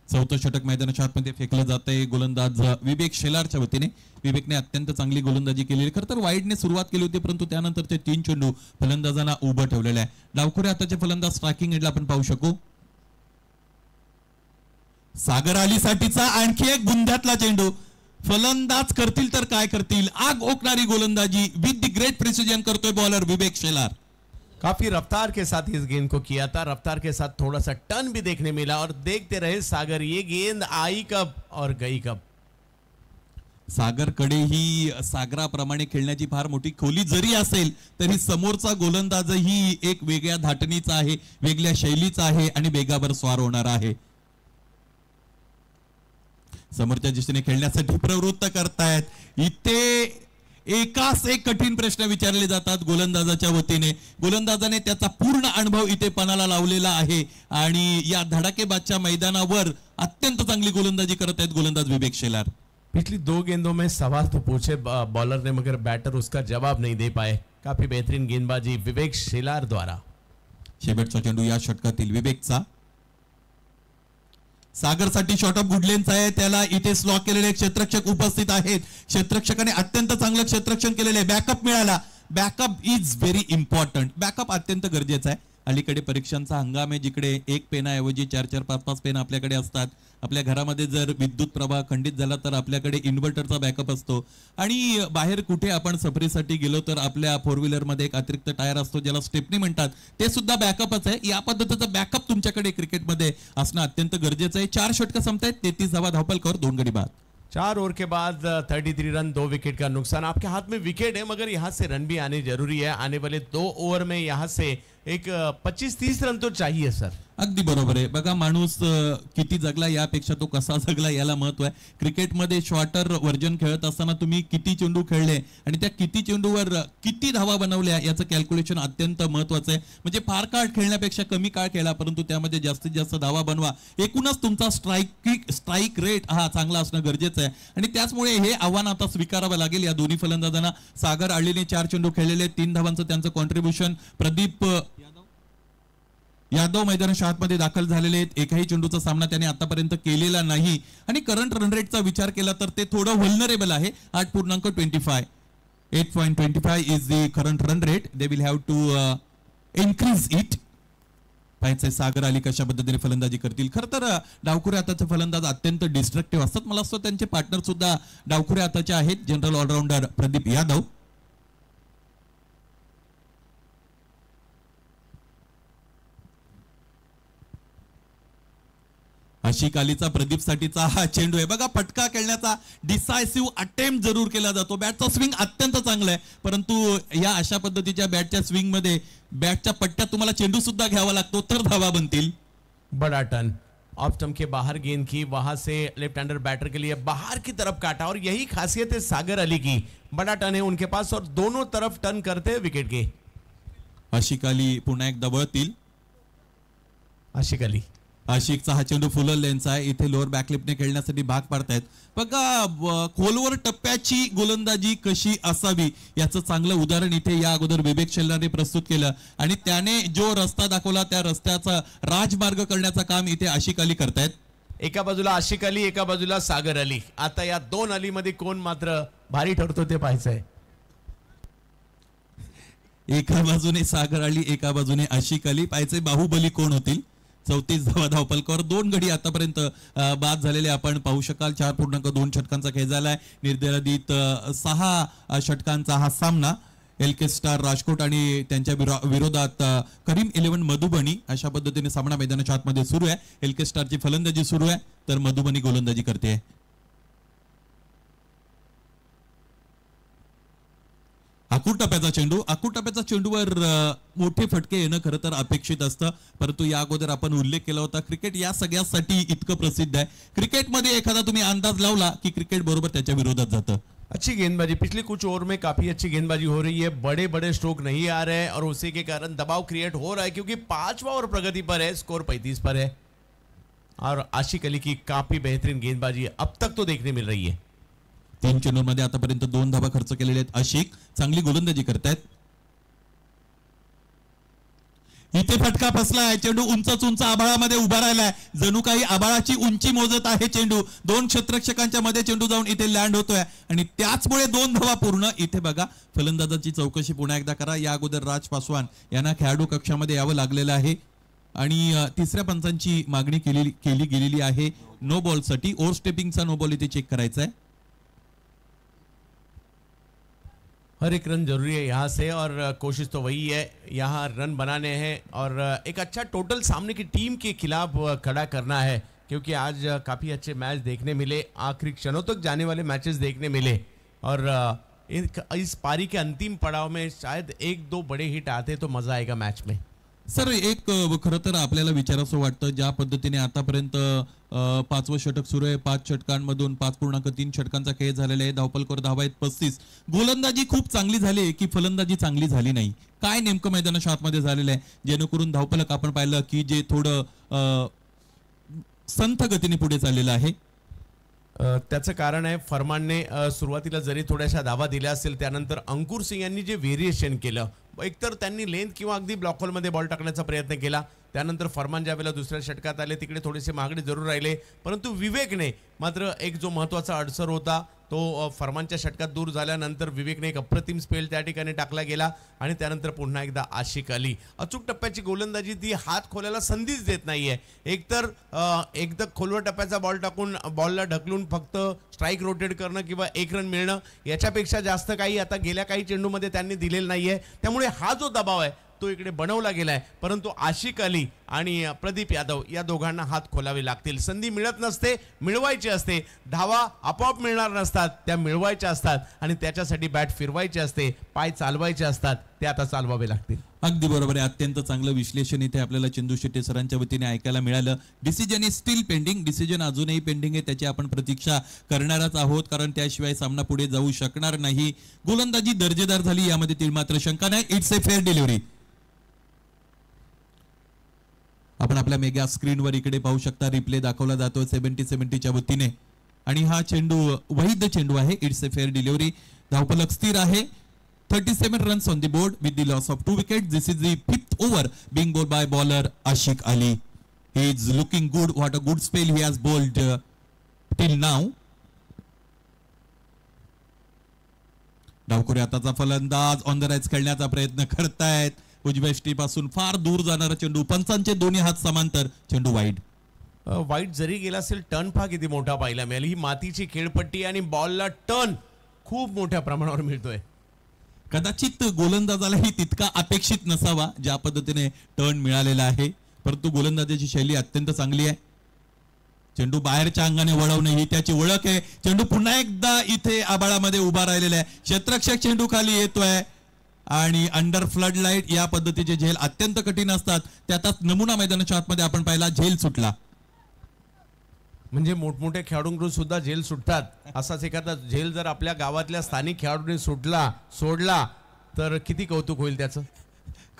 चौथं षटक मैदानाच्या आतमध्ये फेकलं जात आहे. गोलंदाज विवेक शेलारच्या वतीने. विवेकने अत्यंत चांगली गोलंदाजी केलेली. खरं तर वाईडने सुरुवात केली होती, परंतु त्यानंतर ते 3 चेंडू फलंदाजांना उभं ठेवलेले आहे. डावखुरे आताचे फलंदाज स्ट्रायकिंग एंडला आपण पाहू शकू. सागर अली साठीचा आणखी एक गुंध्यातला चेंडू. फलंदाज करतील तर काय करतील. आग ओकणारी गोलंदाजी विथ द ग्रेट प्रिसिजन करतोय बॉलर विवेक शेलार. काफी रफ्तार के साथ इस गेंद को किया था, रफ्तार के साथ थोड़ा सा टर्न भी देखने मिला और देखते रहे सागर ये गेंद आई कब और गई कब। सागरकडे ही सागराप्रमाणे खेळण्याची फार मोठी खोली जरी असेल तरी समोरचा गोलंदाजही एक वेगळ्या धाटणीचा आहे, वेगळ्या शैलीचा आहे आणि वेगावर स्वार होणार आहे. समोरच्या दिशेने खेळण्यासाठी प्रवृत्त करतायत. इथे एकाच एक कठीण प्रश्न विचारले जातात गोलंदाजाच्या वतीने. गोलंदाजाने त्याचा पूर्ण अनुभव इथे पणाला लावलेला आहे आणि या धडाकेबाजच्या मैदानावर अत्यंत चांगली गोलंदाजी करत आहेत गोलंदाज विवेक शेलार. पिछली 2 गेंदों में सवाल तो पूछे बॉलर ने मगर बैटर उसका जवाब नहीं दे पाए. काफी बेहतरीन गेंदबाजी विवेक शेलार द्वारा. शेवटचा चेंडू या षटकातील विवेकचा. सागरसाठी शॉट ऑफ गुडलेन्स आहे, त्याला इथे स्लॉक केलेले क्षेत्ररक्षक उपस्थित आहेत. क्षेत्ररक्षकाने अत्यंत चांगलं क्षेत्ररक्षण केलेलं आहे. बॅकअप मिळाला. Backup is very important. Backup अत्यंत गरजेचं आहे. अलीकडे परीक्षांचा हंगाम आहे जिकडे एक पेनाऐवजी 4-4 5-5 पेन आपल्याकडे असतात. आपल्या घरामध्ये जर विद्युत प्रवाह खंडित झाला तर आपल्याकडे इन्व्हर्टरचा बॅकअप असतो आणि बाहेर कुठे आपण सफरीसाठी गेलो तर आपल्या 4 व्हीलर मध्ये एक अतिरिक्त टायर असतो ज्याला स्टेपनी म्हणतात, ते सुद्धा बॅकअपच आहे. या पद्धतीचा बॅकअप तुमच्याकडे क्रिकेटमध्ये असणं अत्यंत गरजेचं आहे. 4 षटकं संपतायत. 33 धावा धावपल कर 2 गडी बाद. 4 ओवर के बाद 33 रन, 2 विकेट का नुकसान. आपके हाथ में विकेट है मगर यहाँ से रन भी आने जरूरी है. आने वाले 2 ओवर में यहाँ से एक 25-30 रन तो चाहिए सर. अगदी बरोबर आहे. बघा माणूस किती जगला यापेक्षा तो कसा जगला याला महत्व आहे. क्रिकेटमध्ये शॉर्टर वर्जन खेळत असताना तुम्ही किती चेंडू खेळले आणि त्या किती चेंडूवर किती धावा बनवल्या याचं कॅल्क्युलेशन अत्यंत महत्वाचं आहे. म्हणजे फार काळ खेळण्यापेक्षा कमी काळ खेळा परंतु त्यामध्ये जास्तीत जास्त धावा बनवा. एकूणच तुमचा स्ट्राईक रेट हा चांगला असणं गरजेचं आहे आणि त्याचमुळे हे आव्हान आता स्वीकारावं लागेल या दोन्ही फलंदाजांना. सागर आळीने 4 चेंडू खेळलेले, 3 धावांचं त्यांचं कॉन्ट्रीब्युशन. प्रदीप यादव मैदानाच्या आतमध्ये दाखल झालेले आहेत. एकही चेंडूचा सामना त्याने आतापर्यंत केलेला नाही आणि करंट रन रेटचा विचार केला तर ते थोडं व्हल्नरेबल आहे. 8.25 8.25 is the current run rate. They will have to increase it. पाहायचंय सागर अली कशा पद्धतीने फलंदाजी करतील. खरं तर डावखुरे हाताचे फलंदाज अत्यंत डिस्ट्रक्टिव्ह असतात. मला असतं त्यांचे पार्टनर सुद्धा डावखुरे हाताचे आहेत. General allrounder Pradeep Yadav. आशिक अलीचा प्रदीप साठीचा हा चेंडू आहे. बघा फटका खेळण्याचा डिसायसिव्ह अटेम्प्ट जरूर केला जातो. बॅटचा स्विंग अत्यंत चांगला आहे परंतु या अशा पद्धतीच्या बॅटच्या स्विंग मध्ये बॅटच्या पट्ट्यात तुम्हाला चेंडू सुद्धा घ्यावा लागतो तर धावा बनतील. बड़ा टर्न ऑफ स्टंप के बाहर गेंद की, वहां से लेफ्ट हैंडर बैटर के लिए बाहर की तरफ काटा और यही खासियत है सागर अली की. बड़ा टर्न है उनके पास और दोनों तरफ टर्न करते विकेट के. आशिक अली पुन्हा एकदा वळतील. आशिक अली. आशिकचा हा चेंडू फुलर लेनचा आहे. इथे लोअर बॅकलिपने खेळण्यासाठी भाग पाडतायत. बघा खोलवर टप्प्याची गोलंदाजी कशी असावी याचं चांगलं उदाहरण इथे या अगोदर विवेक शेलारने प्रस्तुत केलं आणि त्याने जो रस्ता दाखवला त्या रस्त्याचा राजमार्ग करण्याचं काम इथे आशिक अली करतायत. एका बाजूला आशिक अली, एका बाजूला सागर अली. आता या 2 अली मध्ये कोण मात्र भारी ठरतो ते पाहायचंय. एका बाजूने सागर अली, एका बाजूने आशिक अली. पाहायचे बाहुबली कोण होतील. 34 धावा धावपलकर 2 गडी आतापर्यंत बाद झालेले आपण पाहू शकाल. 4.2 षटकांचा खेळ झालाय. निर्धारित 6 षटकांचा हा सामना. एलके स्टार राजकोट आणि त्यांच्या विरोधात करीम 11 मधुबनी अशा पद्धतीने सामना मैदानाच्या आतमध्ये सुरू आहे. एलके स्टारची फलंदाजी सुरू आहे तर मधुबनी गोलंदाजी करते. आकुर टप्प्याचा चेंडू. आकुर टप्प्याचा चेंडूवर मोठे फटके येणं खरं तर अपेक्षित असतं परंतु या अगोदर आपण उल्लेख केला होता क्रिकेट या सगळ्यासाठी इतकं प्रसिद्ध आहे. क्रिकेटमध्ये एखादा तुम्ही अंदाज लावला की क्रिकेट बरोबर त्याच्या विरोधात जातं. अच्छी गेंदबाजी पिछले कुछ ओवर में काफी अच्छी गेंदबाजी हो रही है. बड़े बड़े स्ट्रोक नहीं आ रहे हैं और उसी के कारण दबाव क्रिएट हो रहा है क्योंकि 5वां ओवर प्रगति पर है. स्कोर 35 पर है और आशिक अली की काफी बेहतरीन गेंदबाजी अब तक तो देखने मिल रही है. 3 चेंडूंमध्ये आतापर्यंत 2 धावा खर्च केलेले आहेत. आशिक चांगली गोलंदाजी करतायत. इथे फटका फसलाय. चेंडू उंच आभाळामध्ये उभा राहिलाय. जणू काही आभाळाची उंची मोजत आहे चेंडू. 2 क्षेत्ररक्षकांच्या मध्ये चेंडू जाऊन इथे लँड होतोय आणि त्याचमुळे 2 धावा पूर्ण. इथे बघा फलंदाजाची चौकशी पुन्हा एकदा करा. या अगोदर राज पासवान यांना खेळाडू कक्षामध्ये यावं लागलेलं आहे आणि तिसऱ्या पंचांची मागणी केली गेलेली आहे नो बॉल साठी. ओव्हर स्टेपिंगचा नो बॉल इथे चेक करायचा आहे. हर एक रन जरूरी है यहाँ से और कोशिश तो वही है, यहाँ रन बनाने हैं और एक अच्छा टोटल सामने की टीम के खिलाफ खड़ा करना है, क्योंकि आज काफ़ी अच्छे मैच देखने मिले, आखिरी क्षणों तक जाने वाले मैचेस देखने मिले और इस पारी के अंतिम पड़ाव में शायद 1-2 बड़े हिट आते तो मजा आएगा मैच में। सर एक खरं तर आपल्याला विचारावंसं वाटतं, ज्या पद्धतीने आतापर्यंत 5वं षटक सुरू आहे, 5 षटकांमधून 5.3 षटकांचा खेळ झालेला आहे, धावपलकर धावा आहेत 35, गोलंदाजी खूप चांगली झाली आहे की फलंदाजी चांगली झाली नाही, काय नेमकं मैदानाच्या आतमध्ये झालेलं आहे जेणेकरून धावपलक आपण पाहिलं की जे थोडं संथ गतीने पुढे चाललेलं आहे? त्याचं कारण आहे फरमानने सुरुवातीला जरी थोड्याशा धावा दिल्या असेल, त्यानंतर अंकुर सिंग यांनी जे व्हेरिएशन केलं, एकतर त्यांनी लेंथ किंवा अगदी ब्लॉक होलमध्ये बॉल टाकण्याचा प्रयत्न केला, त्यानंतर फरमान ज्या वेळेला दुसऱ्या षटकात आले तिकडे थोडेसे महागडे जरूर राहिले, परंतु विवेकने मात्र एक जो महत्त्वाचा अडसर होता तो फरमानच्या षटकात दूर झाल्यानंतर विवेकने एक अप्रतिम स्पेल त्या ठिकाणी टाकला गेला आणि त्यानंतर पुन्हा एकदा आशिक अली अचूक टप्प्याची गोलंदाजी ती हात खोलायला संधीच देत नाहीये, एकतर एकदा खोलवर टप्प्याचा बॉल टाकून बॉलला ढकलून फक्त स्ट्राईक रोटेट करणं किंवा 1 रन मिळणं याच्यापेक्षा जास्त काही आता गेल्या काही चेंडूमध्ये त्यांनी दिलेलं नाहीये, त्यामुळे हा जो दबाव आहे तो इकडे बनवला गेलाय, परंतु आशिक अली आणि प्रदीप यादव या दोघांना हात खोलावे लागतील, संधी मिळत नसते, मिळवायची असते, धावा आपोआप मिळणार नसतात, त्या मिळवायच्या असतात आणि त्याच्यासाठी बॅट फिरवायची असते, पाय चालवायचे असतात, ते आता चालवावे लागतील। अगदी बरोबर आहे, अत्यंत चांगलं विश्लेषण इथे आपल्याला चंदू शेट्टी सरांच्या वतीने ऐकायला मिळालं। Decision is steel pending, decision अजूनही पेंडिंग आहे, त्याची आपण प्रतीक्षा करणारच आहोत कारण त्याशिवाय सामना पुढे जाऊ शकणार नाही। गोलंदाजी दर्जेदार झाली यामध्ये तीळ मात्र शंका नाही, इट्स ए फेअर डिलिव्हरी। आपण आपल्या मेगा स्क्रीनवर इकडे पाहू शकता, रिप्ले दाखवला जातो 70-70च्या वतीने आणि हा चेंडू वैध चेंडू आहे, इट्स ए फेअर डिलिव्हरी। धावफलक स्थिर आहे, 37 runs on the board with the loss of 2 wickets. This is the 5th over being bowled by bowler Ashik Ali. He is looking good. What a good spell he has bowled till now. डावखुरी आताचा फलंदाज on the right खेळण्याचा प्रयत्न करतायत, उजव्या स्टीपासून फार दूर जाणारा चेंडू, पंचांचे दोन्ही हात समांतर, चेंडू वाईड। वाईड जरी गेला असेल, टर्न पहा किती मोठा पाहायला मिळाली, ही मातीची खेळपट्टी आणि बॉलला टर्न खूप मोठ्या प्रमाणावर मिळतोय। कदाचित गोलंदाजालाही तितका अपेक्षित नसावा ज्या पद्धतीने टर्न मिळालेला आहे, परंतु गोलंदाजाची शैली अत्यंत चांगली आहे। चेंडू बाहेरच्या अंगाने वळवणे ही त्याची ओळख आहे। चेंडू पुन्हा एकदा इथे आबाळामध्ये उभा राहिलेला आहे, क्षेत्ररक्षक चेंडू खाली येतोय आणि अंडर फ्लड लाईट या पद्धतीचे झेल अत्यंत कठीण असतात, त्यातच नमुना मैदानाच्या आतमध्ये आपण पाहिला झेल सुटला, म्हणजे मोठमोठ्या खेळाडूंकडून सुद्धा झेल सुटतात, असाच एखादा झेल जर आपल्या गावातल्या स्थानिक खेळाडूंनी सोडला तर किती कौतुक होईल त्याचं।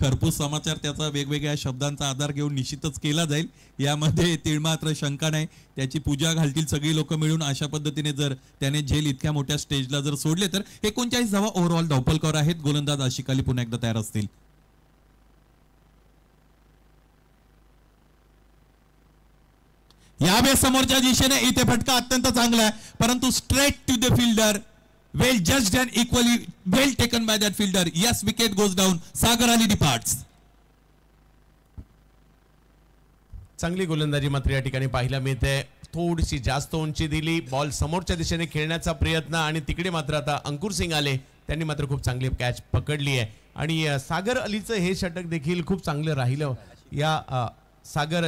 खरपूस समाचार त्याचा वेगवेगळ्या शब्दांचा आधार घेऊन निश्चितच केला जाईल, यामध्ये तिळमात्र शंका नाही। त्याची पूजा घालतील सगळी लोक मिळून, अशा पद्धतीने जर त्याने झेल इतक्या मोठ्या स्टेजला जर सोडले तर 39 धावा ओव्हरऑल धावपलकर आहेत। गोलंदाज आशिक अली पुन्हा एकदा तयार असतील। यावेळेस समोरच्या दिशेने इथे फटका अत्यंत चांगला आहे, परंतु straight to the fielder, well judged and equally well taken by that fielder. Yes, wicket goes down. Sagar Ali departs. चांगली गोलंदाजी मात्र या ठिकाणी पाहायला मिळते, थोडीशी जास्त उंची दिली, बॉल समोरच्या दिशेने खेळण्याचा प्रयत्न आणि तिकडे मात्र आता अंकुर सिंग आले, त्यांनी मात्र खूप चांगली कॅच पकडली आहे आणि सागर अलीचं हे षटक देखील खूप चांगलं राहिलं। या सागर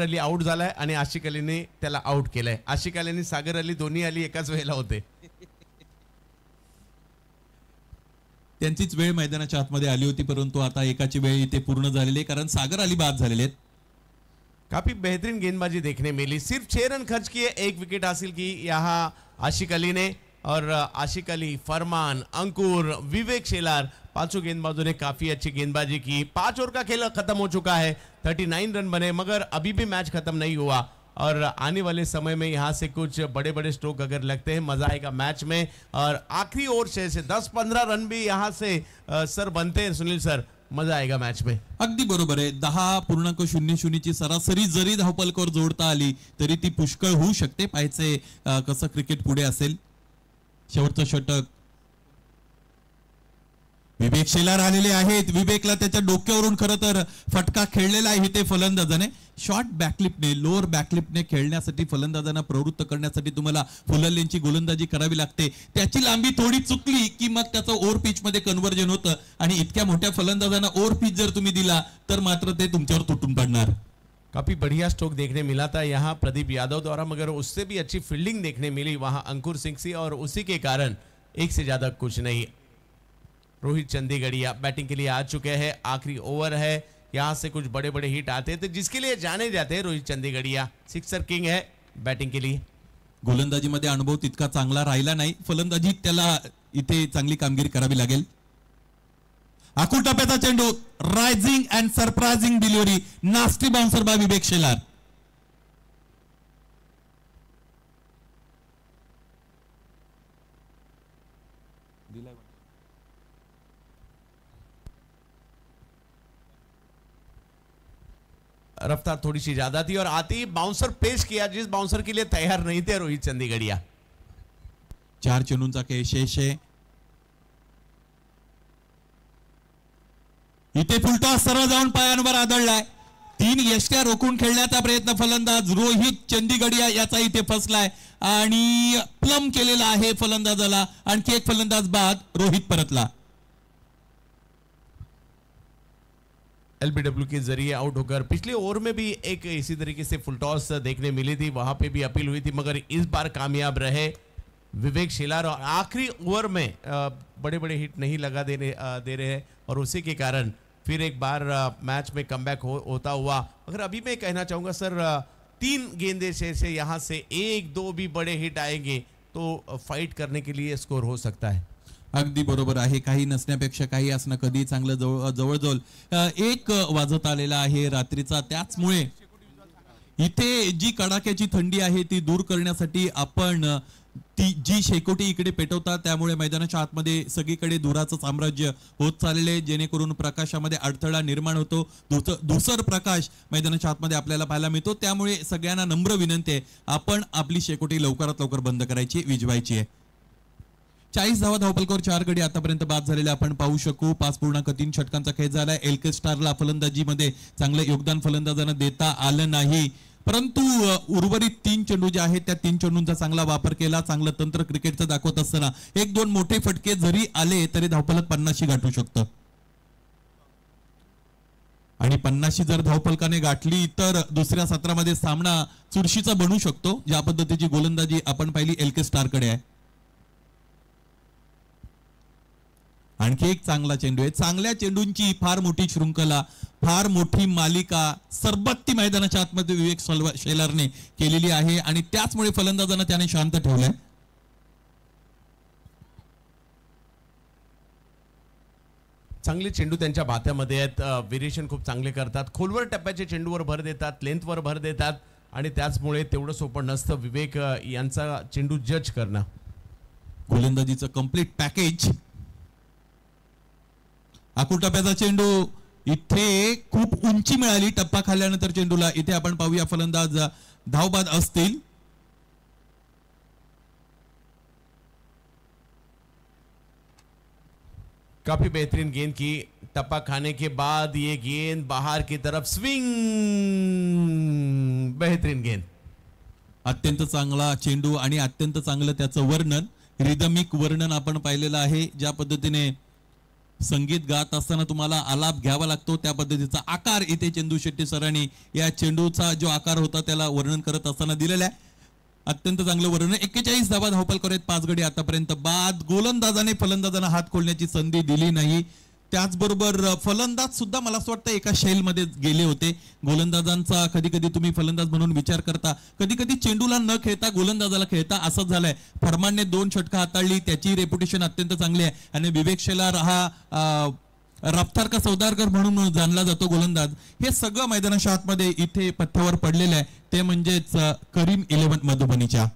अली आउट झालाय आणि आशिक अलीने त्याला आउट केलंय। आशिक अली आणि सागर अली दोन्ही अली एकाच वेळेला होते, त्यांचीच वेळ मैदानाच्या आतमध्ये आली होती, परंतु आता एकाची वेळ इथे पूर्ण झालेली आहे कारण सागर अली बाद झालेले आहेत। काफी बेहतरीन गेंदबाजी देखने मिली, सिर्फ 6 रन खर्च किए, 1 विकेट हासिल की यहाँ आशिक अली ने और आशिक अली, फरमान, अंकुर, विवेक शेलार, पांचों गेंदबाजों ने काफी अच्छी गेंदबाजी की। 5 ओवर का खेल खत्म हो चुका है, 39 रन बने, मगर अभी भी मैच खत्म नहीं हुआ और आने वाले समय में यहाँ से कुछ बड़े बड़े स्ट्रोक अगर लगते हैं मजा आएगा मैच में। और आखिरी ओवर से 10-15 रन भी यहाँ से सर बनते हैं सुनील सर, मजा आएगा मैच में। अगदी बरोबर आहे, 10.00 ची सरासरी जरी धावपलकर जोडता आली तरी ती पुष्कळ होऊ शकते। पाहायचे कसं क्रिकेट पुढे असेल। शेवटचं षटक विवेक शेलार आलेले आहेत. विवेकला त्याच्या डोक्यावरून खरं तर फटका खेळलेला आहे इथे फलंदाजाने. शॉर्ट बॅकलिपने, लोअर बॅकलिपने खेळण्यासाठी फलंदाजांना प्रवृत्त करण्यासाठी तुम्हाला फुलरलेनची गोलंदाजी करावी लागते. त्याची लांबी थोडी चुकली की मग त्याचं ओव्हर पिच मध्ये कन्व्हर्जन होतं आणि इतक्या मोठ्या फलंदाजांना ओव्हर पिच जर तुम्ही दिला तर मात्र ते तुमच्यावर तुटून पडणार. काफी बढ़िया स्ट्रोक देखने मिला था यहाँ प्रदीप यादव द्वारा, मगर उससे भी अच्छी फील्डिंग देखने मिली वहां अंकुर सिंह से, और उसी के कारण एक से ज्यादा कुछ नहीं. रोहित चंडीगढ़िया बैटिंग के लिए आ चुके हैं. आखिरी ओवर है, यहाँ से कुछ बड़े बड़े हिट आते हैं तो जिसके लिए जाने जाते हैं रोहित चंडीगढ़िया. सिक्सर किंग है बैटिंग के लिए. गोलंदाजीमध्ये अनुभव तितका चांगला राहिला नाही, फलंदाजीत त्याला इथे चांगली कामगिरी करावी लागेल. आखूड टप्प्याचा चेंडू, rising and surprising delivery, nasty bouncer by Vivek Shelar. रफ्तार थोड़ी सी ज्यादा थी और आती बाउंसर पेश किया जिस बाउंसर के लिए तैयार नहीं थे रोहित चंडीगढ़िया. 4 चेंडूंचा खेळ शेष आहे. इथे फुलटॉस सरळ जाऊन पायांवर आदळलाय. 3 यष्ट्या रोखून खेळण्याचा प्रयत्न फलंदाज रोहित चंडीगढ़िया याचा इथे फसलाय आणि प्लम केलेला आहे फलंदाजाला. आणखी एक फलंदाज बाद, रोहित परतला. एलबीडब्ल्यू के जरिए आउट होकर पिछले ओवर में भी एक इसी तरीके से फुल टॉस देखने मिली थी, वहां पे भी अपील हुई थी, मगर इस बार कामयाब रहे विवेक शेलार. और आखिरी ओवर में बड़े बड़े हिट नहीं लगा दे रहे हैं और उसी के कारण फिर एक बार मैच में कमबैक होता हुआ. मगर अभी मैं कहना चाहूंगा सर, 3 गेंदे से यहाँ से 1-2 भी बड़े हिट आएंगे तो फाइट करने के लिए स्कोर हो सकता है. अगदी बरोबर आहे. काही नसण्यापेक्षा काही असणं कधी चांगलं. जवळजवळ 1 वाजत आलेला आहे रात्रीचा. त्याचमुळे इथे जी कडाक्याची थंडी आहे ती दूर करण्यासाठी आपण ती जी शेकोटी इकडे पेटवतात त्यामुळे मैदानाच्या आतमध्ये सगळीकडे धुराचं साम्राज्य होत चालले, जेणेकरून प्रकाशामध्ये अडथळा निर्माण होतो. धुसर प्रकाश मैदानाच्या आतमध्ये आपल्याला पाहायला मिळतो. त्यामुळे सगळ्यांना नम्र विनंती आहे, आपण आपली शेकोटी लवकरात लवकर बंद करायची, विझवायची आहे. 40 धावा धावपलकावर 4 गडी आतापर्यंत बाद झालेले आपण पाहू शकू. 5.3 षटकांचा खेळ झालाय. एलके स्टारला फलंदाजीमध्ये चांगलं योगदान फलंदाजांना देता आलं नाही, परंतु उर्वरित 3 चेंडू जे आहेत त्या 3 चेंडूंचा चांगला वापर केला. चांगलं तंत्र क्रिकेटचं दाखवत असताना 1-2 मोठे फटके जरी आले तरी धावफलक 50 गाठू शकतं. आणि 50 जर धावफलकाने गाठली तर दुसऱ्या सत्रामध्ये सामना चुरशीचा बनू शकतो. ज्या पद्धतीची गोलंदाजी आपण पाहिली एलके स्टारकडे आहे. आणखी एक चांगला चेंडू आहे. चांगल्या चेंडूंची फार मोठी शृंखला, फार मोठी मालिका सरबत्ती मैदानाच्या आतमध्ये विवेक शेलारने केलेली आहे आणि त्याचमुळे फलंदाजांना त्याने शांत ठेवलंय. चांगले चेंडू त्यांच्या भात्यामध्ये आहेत. व्हेरिएशन खूप चांगले करतात. खोलवर टप्प्याचे चेंडूवर भर देतात, लेंथवर भर देतात आणि त्याचमुळे तेवढं सोपं नसतं विवेक यांचा चेंडू जज करणं. गोलंदाजीचं कंप्लीट पॅकेज. आखूड टप्प्याचा चेंडू, इथे खूप उंची मिळाली टप्पा खाल्ल्यानंतर चेंडूला. इथे आपण पाहूया फलंदाज धावबाद असतील. काफी बेहतरीन गेंद की, टप्पा खाने के बाद ये गेंद बाहर की तरफ स्विंग, बेहतरीन गेंद. अत्यंत चांगला चेंडू आणि अत्यंत चांगलं त्याचं वर्णन, रिदमिक वर्णन आपण पाहिलेलं आहे. ज्या पद्धतीने संगीत गात असताना तुम्हाला आलाप घ्यावा लागतो त्या पद्धतीचा आकार इथे चंदू शेट्टी सरांनी या चेंडूचा जो आकार होता त्याला वर्णन करत असताना दिलेला आहे. अत्यंत चांगलं वर्णन. 41 धावा धावपलकावर आहेत, 5 गडी आतापर्यंत बाद. गोलंदाजाने फलंदाजांना हात खोलण्याची संधी दिली नाही. त्याचबरोबर फलंदाज सुद्धा मला असं वाटतं एका शैलमध्ये गेले होते. गोलंदाजांचा कधी कधी तुम्ही फलंदाज म्हणून विचार करता, कधी कधी चेंडूला न खेळता गोलंदाजाला खेळता, असंच झालंय. फरमानने 2 षटकं हाताळली, त्याची रेप्युटेशन अत्यंत चांगली आहे आणि विवेक शेलार हा रफ्तार का सौदागर म्हणून जाणला जातो गोलंदाज. हे सगळं मैदानाच्या आतमध्ये इथे पथ्यावर पडलेलं आहे, ते म्हणजेच करीम 11 मधुबनीच्या.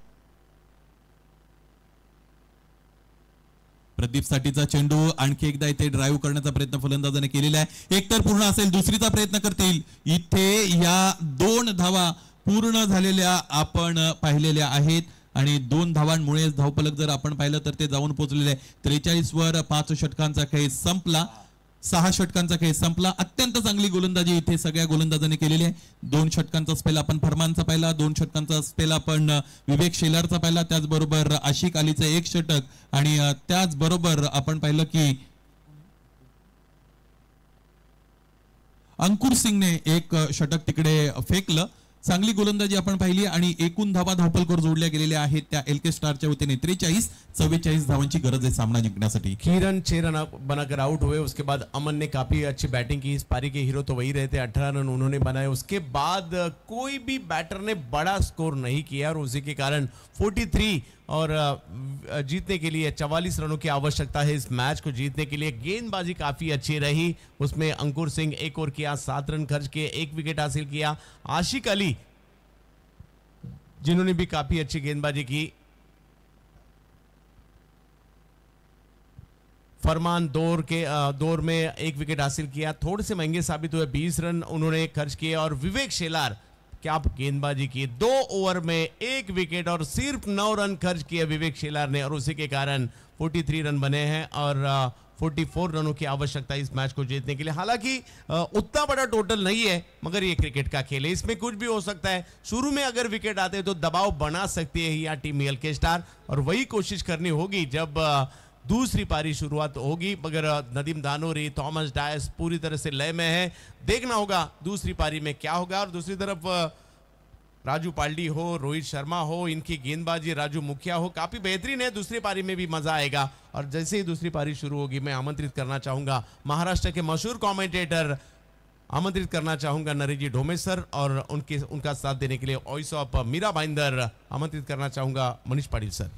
प्रदीप साठीचा चेंडू आणखी एकदा इथे ड्राईव्ह करण्याचा प्रयत्न फलंदाजाने केलेला आहे. एक तर पूर्ण असेल, दुसरीचा प्रयत्न करतील. इथे या 2 धावा पूर्ण झालेल्या आपण पाहिलेल्या आहेत आणि 2 धावांमुळे धावफलक जर आपण पाहिलं तर ते जाऊन पोहोचलेले आहे 43 वर. 5 षटकांचा खेळ संपला, 6 षटकांचा खेळ संपला. अत्यंत चांगली गोलंदाजी इथे सगळ्या गोलंदाजांनी केलेली आहे. 2 षटकांचा स्पेल आपण फरमानचा पाहिला, 2 षटकांचा स्पेल आपण विवेक शेलारचा पाहिला, त्याचबरोबर आशिक अलीचं 1 षटक आणि त्याचबरोबर आपण पाहिलं की अंकुर सिंगने 1 षटक तिकडे फेकलं. चांगली गोलंदाजी आपण पाहिली आणि एकूण धावा धावफलकावर जोडल्या गेलेल्या आहेत त्या एलके स्टारच्या वतीने 43-44 धावांची गरज है सामना जीतने। किरण 6 रन बनाकर आउट हुए। उसके बाद अमन ने काफी अच्छी बैटिंग की। इस पारी के हीरो तो वही रहे थे, 18 रन उन्होंने बनाए। उसके बाद कोई भी बैटर ने बड़ा स्कोर नहीं किया और उसी के कारण 43 और जीतने के लिए 44 रनों की आवश्यकता है इस मैच को जीतने के लिए। गेंदबाजी काफी अच्छी रही, उसमें अंकुर सिंह 1 ओवर किया, 7 रन खर्च किए, 1 विकेट हासिल किया। आशिक अली जिन्होंने भी काफी अच्छी गेंदबाजी की। फरमान दौर में 1 विकेट हासिल किया, थोड़े से महंगे साबित हुए, 20 रन उन्होंने खर्च किए। और विवेक शेलार क्या गेंदबाजी की, 2 ओवर में 1 विकेट और सिर्फ 9 रन खर्च किए विवेक शेलार ने और उसी के कारण 43 रन बने हैं और 44 रनों की आवश्यकता इस मैच को जीतने के लिए। हालांकि उतना बड़ा टोटल नहीं है, मगर ये क्रिकेट का खेल है, इसमें कुछ भी हो सकता है। शुरू में अगर विकेट आते हैं तो दबाव बना सकती है यहाँ टीम एलके स्टार और वही कोशिश करनी होगी जब दूसरी पारी शुरुआत होगी। मगर नदीम दानोरी, थॉमस डायस पूरी तरह से लय में है। देखना होगा दूसरी पारी में क्या होगा। और दूसरी तरफ राजू पाल्डी हो, रोहित शर्मा हो, इनकी गेंदबाजी, राजू मुखिया हो, काफी बेहतरीन है। दूसरी पारी में भी मजा आएगा और जैसे ही दूसरी पारी शुरू होगी मैं आमंत्रित करना चाहूंगा महाराष्ट्र के मशहूर कमेंटेटर, आमंत्रित करना चाहूंगा नरेजी ढोमे सर और उनका साथ देने के लिए वॉइस ऑफ मीरा भाईंदर आमंत्रित करना चाहूंगा मनीष पाटिल सर।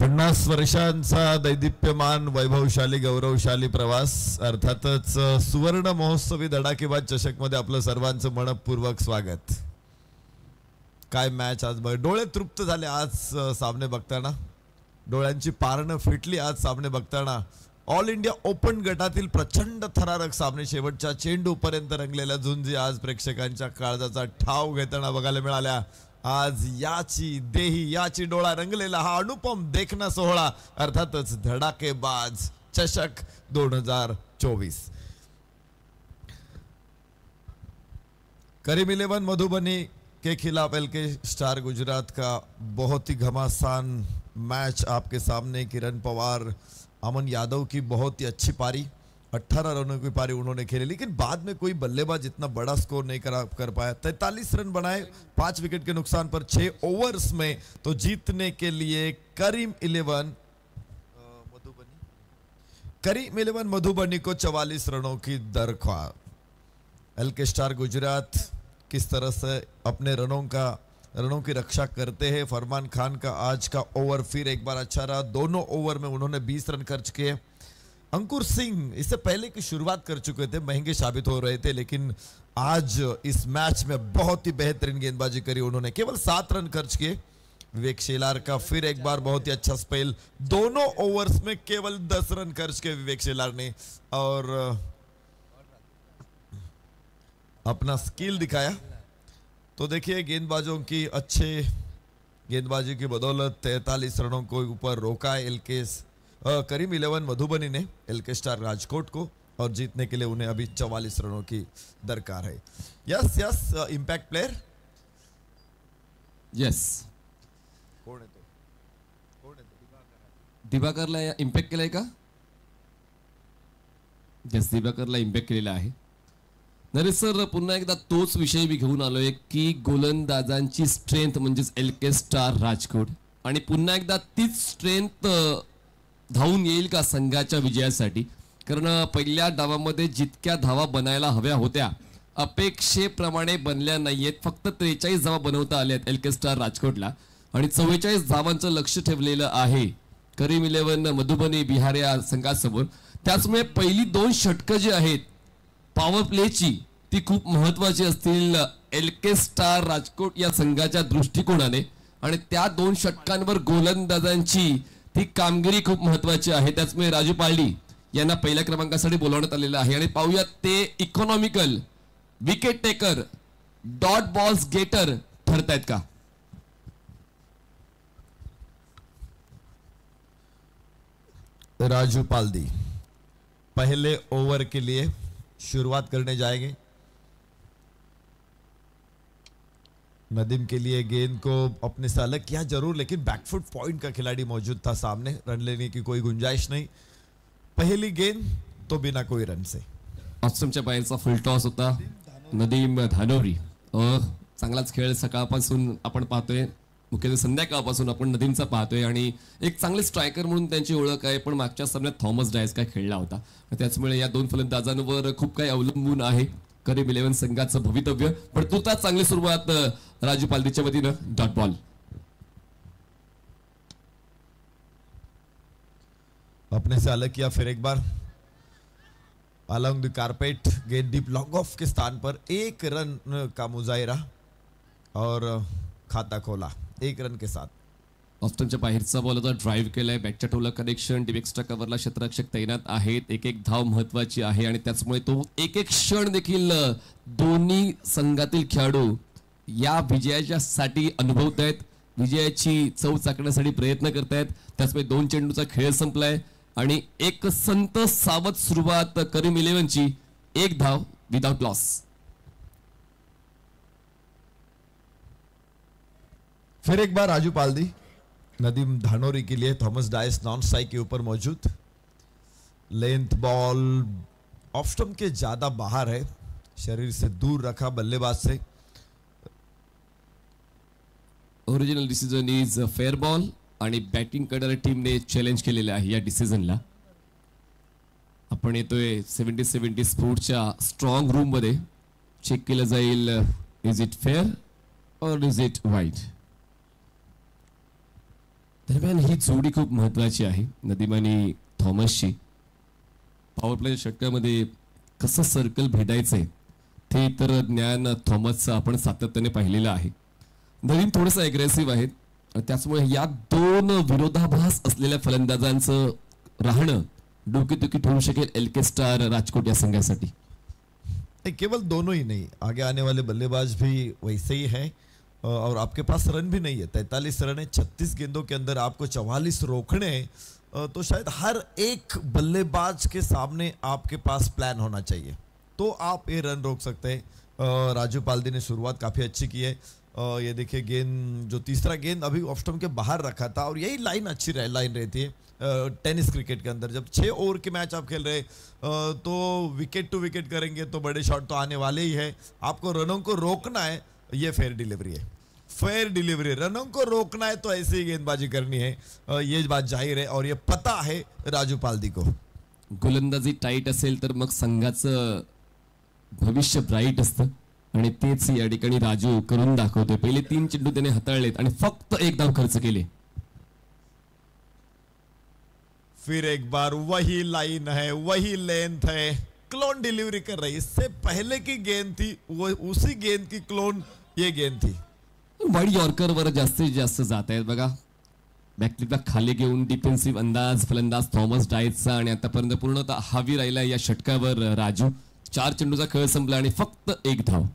पन्नास वर्षांचा दैदिप्यमान वैभवशाली गौरवशाली प्रवास, अर्थातच सुवर्ण महोत्सवी धडाकेबाज चषक मध्ये आपलं सर्वांचं मनपूर्वक स्वागत। काय मॅच आज डोळे तृप्त झाले आज सामने बघताना, डोळ्यांची पारणं फिटली आज सामने बघताना। ऑल इंडिया ओपन गटातील प्रचंड थरारक सामने शेवटच्या चेंडूपर्यंत रंगलेल्या झुंजी आज प्रेक्षकांच्या काळजाचा ठाव घेताना बघायला मिळाल्या। आज याची देही याची डोळा रंगलेला हा अनुपम देखना सोहळा, अर्थातच धडाकेबाज चषक 2024। करीम 11 मधुबनी के खिलाफ एलके स्टार गुजरात का बहुत ही घमासान मैच आपके सामने। किरण पवार, अमन यादव की बहुत ही अच्छी पारी, 18 रनों की पारी उन्होंने खेली, लेकिन बाद में कोई बल्लेबाज इतना बड़ा स्कोर नहीं कर पाया। 43 रन बनाए 5 विकेट के नुकसान पर 6 ओवर्स में। तो जीतने के लिए करीम 11 मधुबनी को 44 रनों की दरख्वास्त। एलके स्टार गुजरात किस तरह से अपने रनों की रक्षा करते हैं। फरमान खान का आज का ओवर फिर एक बार अच्छा रहा, दोनों ओवर में उन्होंने 20 रन खर्च किए। अंकुर सिंह इससे पहले की शुरुआत कर चुके थे, महंगे साबित हो रहे थे, लेकिन आज इस मैच में बहुत ही बेहतरीन गेंदबाजी करी उन्होंने, केवल 7 रन खर्च किए। विवेक शेलार का फिर एक बार बहुत ही अच्छा स्पेल, दोनों ओवर्स में केवल 10 रन खर्च किए विवेक शेलार ने और अपना स्किल दिखाया। तो देखिए गेंदबाजों की अच्छे गेंदबाजी की बदौलत 43 रनों को ऊपर रोका है करीम 11 मधुबनी ने एलके स्टार राजकोट को, और जीतने के लिए उन्हें अभी 44 रनों की दरकार है। यस इम्पैक्ट प्लेयर, यस दिवाकरला इम्पॅक्ट केलाय का? जस दिवाकरला इम्पॅक्ट केलेला आहे. नरेश सर, पुन्हा एकदा तोच विषय मी घेऊन आलोय की गोलंदाजांची स्ट्रेंथ म्हणजेच LK स्टार राजकोट, आणि पुन्हा एकदा तीच स्ट्रेंथ धावून येईल का संघाच्या विजयासाठी? कारण पहिल्या डावामध्ये जितक्या धावा बनायला हव्या होत्या अपेक्षेप्रमाणे बनल्या नाहीयेत. फक्त 43 धावा बनवता आल्यात LK स्टार राजकोटला, आणि 44 धावांचं लक्ष ठेवलेलं आहे करीम11 मधुबनी बिहार या संघासमोर. त्याचमुळे पहिली 2 षटकं जी आहेत पॉवर प्लेची ती खूप महत्वाची असतील LK स्टार राजकोट या संघाच्या दृष्टिकोनाने, आणि त्या 2 षटकांवर गोलंदाजांची ती कामगिरी खूप महत्वाची आहे. त्याचमुळे राजू पालडी यांना पहिल्या क्रमांकासाठी बोलावण्यात आलेलं आहे. आणि पाहूयात ते economical wicket taker, dot balls getter ठरतायत का? राजू पाल्दी पहले ओवर के लिए शुरुआत करने जाएंगे. नदीम के लिए गेंद को अपने से अलग किया जरूर, लेकिन बैकफुट पॉइंट का खिलाड़ी मौजूद था सामने, रन लेने की कोई गुंजाइश नहीं. पहली गेंद तो बिना कोई रन से. ऑस्ट्रेलियाच्या बाहेरचा फुल टॉस होता. नदीम धानोरी चांगलाच खेळ सकाळपासून आपण पाहतोय, मुख्यतः संध्याकाळपासून आपण नदीमचा पाहतोय, आणि एक चांगले स्ट्रायकर म्हणून त्यांची ओळख आहे. पण मागच्या सामन्यात थॉमस डायस काय खेळला होता, त्याचमुळे या 2 फलंदाजांवर खूप काही अवलंबून आहे करीम11 संघाचं भवितव्य. पण तुर्तास चांगली सुरुवात राजू पालदीच्या वतीनं. डॉट बॉल अपने से अलग किया, फिर एक बार अलोंग द कारपेट, गेंद डीप लॉन्ग ऑफ के स्थान पर 1 रन का मुजाहिरा और खाता खोला 1 रन के साथ. ऑस्टनच्या बाहेरचा बॉल होता, ड्राईव्ह केलाय, बॅटच्या टोला कनेक्शन, डीप एक्स्ट्रा कव्हरला क्षेत्ररक्षक तैनात आहेत. एक धाव महत्वाची आहे, आणि त्याचमुळे तो एक क्षण देखील दोन्ही संघातील खेळाडू या विजयाच्या साठी अनुभवत आहेत, विजयाची चव चाकण्यासाठी प्रयत्न करतायत. त्याचमुळे 2 चेंडूचा खेळ संपलाय, आणि एक संत सावध सुरुवात करीम11ची. 1 धाव विदाउट लॉस. फिर एक बार राजू पाल्दी. नदीम धानोरी के लिए थॉमस डायस नॉन स्ट्राइक के ऊपर मौजूद. लेंथ बॉल ऑफ स्टंप के ज्यादा बाहर है, शरीर से दूर रखा बल्लेबाज से. Original decision is fair ball, आणि बॅटिंग करणाऱ्या टीमने चॅलेंज केलेलं आहे या डिसिजनला. आपण येतोय 70-70 स्पोर्टच्या स्ट्रॉंग रूम मध्ये. चेक केलं जाईल इज इट फेअर और इज इट वाईड. दरम्यान ही जोडी खूप महत्वाची आहे नदीम आणि थॉमसची. पॉवर प्ले षटकामध्ये कसं सर्कल भेदायचंय ते तर ज्ञान थॉमसचं आपण सातत्याने पाहिलेलं आहे. नदीम थोडंसं अग्रेसिव्ह आहे, त्याचमुळे या 2 विरोधाभास असलेल्या फलंदाजांचं राहणं डोकेदुखी ठरू शकेल LK स्टार राजकोट या संघासाठी. केवल दोनों ही नहीं, आगे आने वाले बल्लेबाज भी वैसे ही हैं, और आपके पास रन भी नहीं है. 43 रन है, 36 गेंदों के अंदर आपको 44 रोकने, तो शायद हर एक बल्लेबाज के सामने आपके पास प्लान होना चाहिए, तो आप ये रन रोक सकते हैं. राजू पाल्दी ने शुरुआत काफ़ी अच्छी की है. ये देखिए गेंद, जो तीसरा गेंद अभी ऑफ स्टंप के बाहर रखा था, और यही लाइन अच्छी लाइन रहती है टेनिस क्रिकेट के अंदर. जब 6 ओवर के मैच आप खेल रहे तो विकेट टू विकेट करेंगे तो बड़े शॉट तो आने वाले ही है. आपको रनों को रोकना है, ये फेयर डिलीवरी है. फेयर डिलीवरी, रनों को रोकना है तो ऐसे ही गेंदबाजी करनी है, ये बात जाहिर है, और ये पता है राजू पाल्दी को. गोलंदाजी टाईट असेल तर मग संघाचं भविष्य ब्राईट असतं, आणि तेच या ठिकाणी राजू करून दाखवतोय. पहिले 3 चेंडू त्याने हाताळलेत आणि फक्त 1 धाव खर्च केले. फिर एक बार वही लाइन है, वही लेंथ है, क्लोन डिलीवरी कर रही. इससे पहले की गेंद थी वो उसी गेंद की क्लोन ये गेंद थी. वाईड यॉर्कर वर जास्तीत जास्त जात आहेत बघा. बॅकफ्लिपला खाली घेऊन डिफेन्सिव्ह अंदाज फलंदाज थॉमस डायसचा, आणि आतापर्यंत पूर्णतः हावी राहिला या षटकावर राजू. 4 चेंडूचा खेळ संपला आणि फक्त 1 धाव.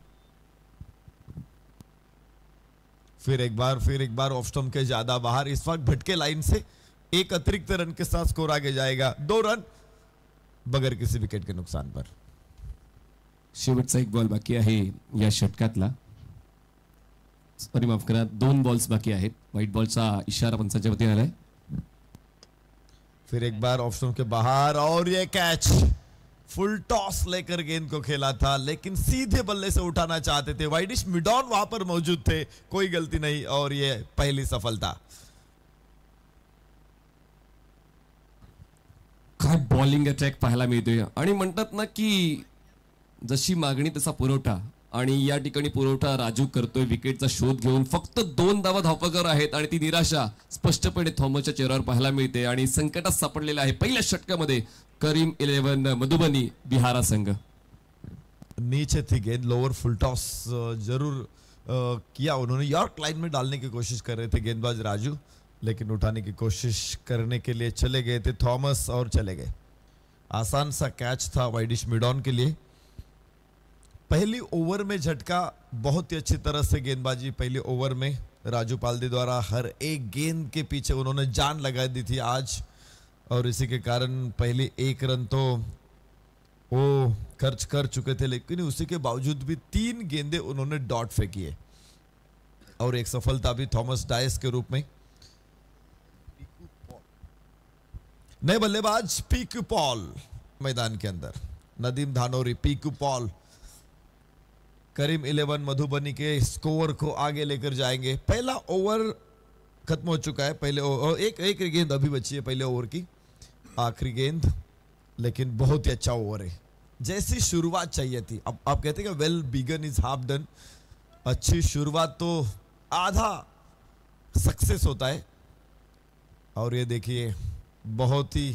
फिर एक बार ऑफ स्टंप के ज्यादा बाहर, इस वक्त भटके लाइन से 1 अतिरिक्त रन के साथ स्कोर आगे जाएगा. 2 रन बगैर किसी विकेट के नुकसान पर. शेवटचा 1 बॉल बाकी आहे या षटकातला. सॉरी माफ करा, 2 बॉल्स बाकी आहेत. व्हाईट बॉलचा इशारा पंचांच्या वतीने आलाय. फिर एक बार ऑफ स्टंप के बाहर और ये कैच. फुल टॉस लेकर गेंद को खेला था लेकिन सीधे बल्ले से उठाना चाहते थे. वाइडिश मिडॉन वहां पर मौजूद थे, कोई गलती नहीं और ये पहली सफलता. काय बॉलिंग अटॅक पाहायला मिळतोय आणि म्हणतात ना की जशी मागणी तसा पुरवठा, आणि या ठिकाणी पुरवठा राजू करतोय विकेटचा शोध घेऊन. फक्त 2 धावा धावपकर आहेत आणि ती निराशा स्पष्टपणे थॉमसच्या चेहऱ्यावर पाहायला मिळते आणि संकटात सापडलेला आहे पहिल्या षटकामध्ये करीम 11 मधुबनी बिहारा संघ. नीचे थी गेंद, लोअर फुल टॉस जरूर किया उन्होंने. यॉर्क लाइन में डालने की कोशिश कर रहे थे गेंदबाज राजू, लेकिन उठाने की कोशिश करने के लिए चले गए थे थॉमस और चले गए. आसान सा कैच था वाइडिश मिडॉन के लिए. पहली ओवर में झटका, बहुत ही अच्छी तरह से गेंदबाजी पहली ओवर में राजू पाल्दी द्वारा. हर एक गेंद के पीछे उन्होंने जान लगा दी थी आज, और इसी के कारण पहली 1 रन तो वो खर्च कर चुके थे, लेकिन उसी के बावजूद भी 3 गेंदें उन्होंने डॉट फेंकी है और एक सफलता भी थॉमस डायस के रूप में. नए बल्लेबाज पीकू पॉल मैदान के अंदर. नदीम धानोरी, पीकू पॉल करीम 11 मधुबनी के स्कोर को आगे लेकर जाएंगे. पहला ओवर खत्म हो चुका है. पहले एक गेंद अभी बची है पहले ओवर की, आखिरी गेंद, लेकिन बहुत ही अच्छा ओवर है. जैसी शुरुआत चाहिए थी. अब आप कहते हैं कि well begun is half done. अच्छी शुरुआत तो आधा सक्सेस होता है, और ये देखिए बहुत ही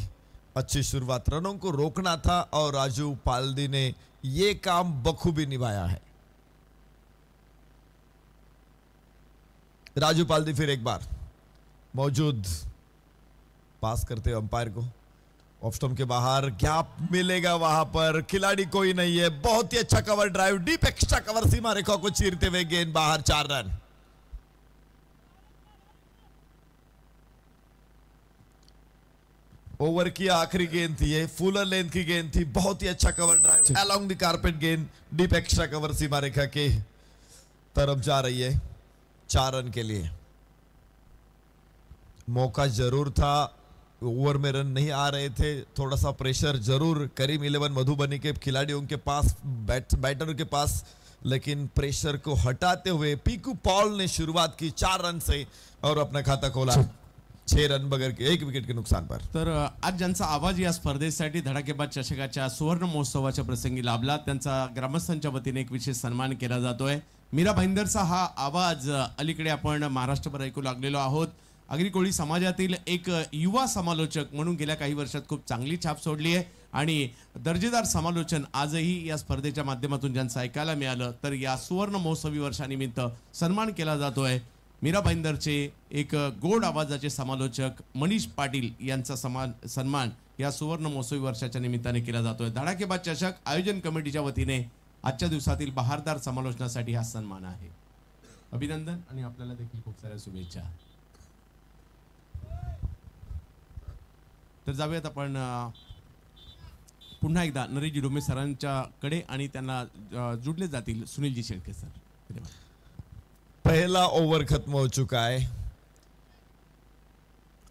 अच्छी शुरुआत. रनों को रोकना था और राजू पाल्दी ने ये काम बखूबी निभाया है. राजू पाल्दी फिर एक बार मौजूद, पास करते अंपायर को. ऑफ स्टंप के बाहर गैप मिलेगा, वहां पर खिलाड़ी कोई नहीं है. बहुत ही अच्छा cover drive, deep extra cover, सीमा रेखा को चीरते हुए गेंद बाहर. 4 रन. ओवर की आखिरी गेंद थी ये, फुलर लेंथ की गेंद थी. बहुत ही अच्छा cover drive along the carpet गेंद, डीप एक्स्ट्रा कवर सीमा रेखा के तरफ जा रही है 4 रन के लिए. मौका जरूर था, ओवर में रन नहीं आ रहे थे. थोड़ा सा प्रेशर जरूर करीम 11 मधुबनी के खिलाड़ियों के पास, बैटरों के पास, लेकिन प्रेशर को हटाते हुए पीकू पॉल ने शुरुआत की 4 रन से और अपना खाता खोला 6 रन बगैर के 1 विकेट के नुकसान पर. तर आज ज्यांचा आवाज या स्पर्धेसाठी धडाकेबाज चषकाच्या सुवर्ण महोत्सवाच्या प्रसंगी लाभला, त्यांचा ग्रामस्थांच्या वतीने एक विशेष सन्मान केला जातोय. मीरा भाईंदरचा हा आवाज अलीकडे आपण महाराष्ट्रभर ऐकू लागलेलो आहोत. आगरी कोळी समाजातील एक युवा समालोचक म्हणून गेल्या काही वर्षात खूप चांगली छाप सोडली आहे आणि दर्जेदार समालोचन आजही या स्पर्धेच्या माध्यमातून ज्यांचं ऐकायला मिळालं, तर या सुवर्ण महोत्सवी वर्षानिमित्त सन्मान केला जातोय. मीरा भाईंदरचे एक गोड आवाजाचे समालोचक मनीष पाटील यांचा सन्मान या सुवर्ण महोत्सवी वर्षाच्या निमित्ताने केला जातोय. धडाकेबाज चषक आयोजन कमिटीच्या वतीने आजच्या दिवसातील बहारदार समालोचनासाठी हा सन्मान आहे. अभिनंदन आणि आपल्याला देखील खूप साऱ्या शुभेच्छा. तर जाऊयात आपण पुन्हा एकदा नरेशजी डोमे सरांच्याकडे आणि त्यांना जुडले जातील सुनीलजी शेळके सर. धन्यवाद. पहला ओवर खत्म हो चुका है.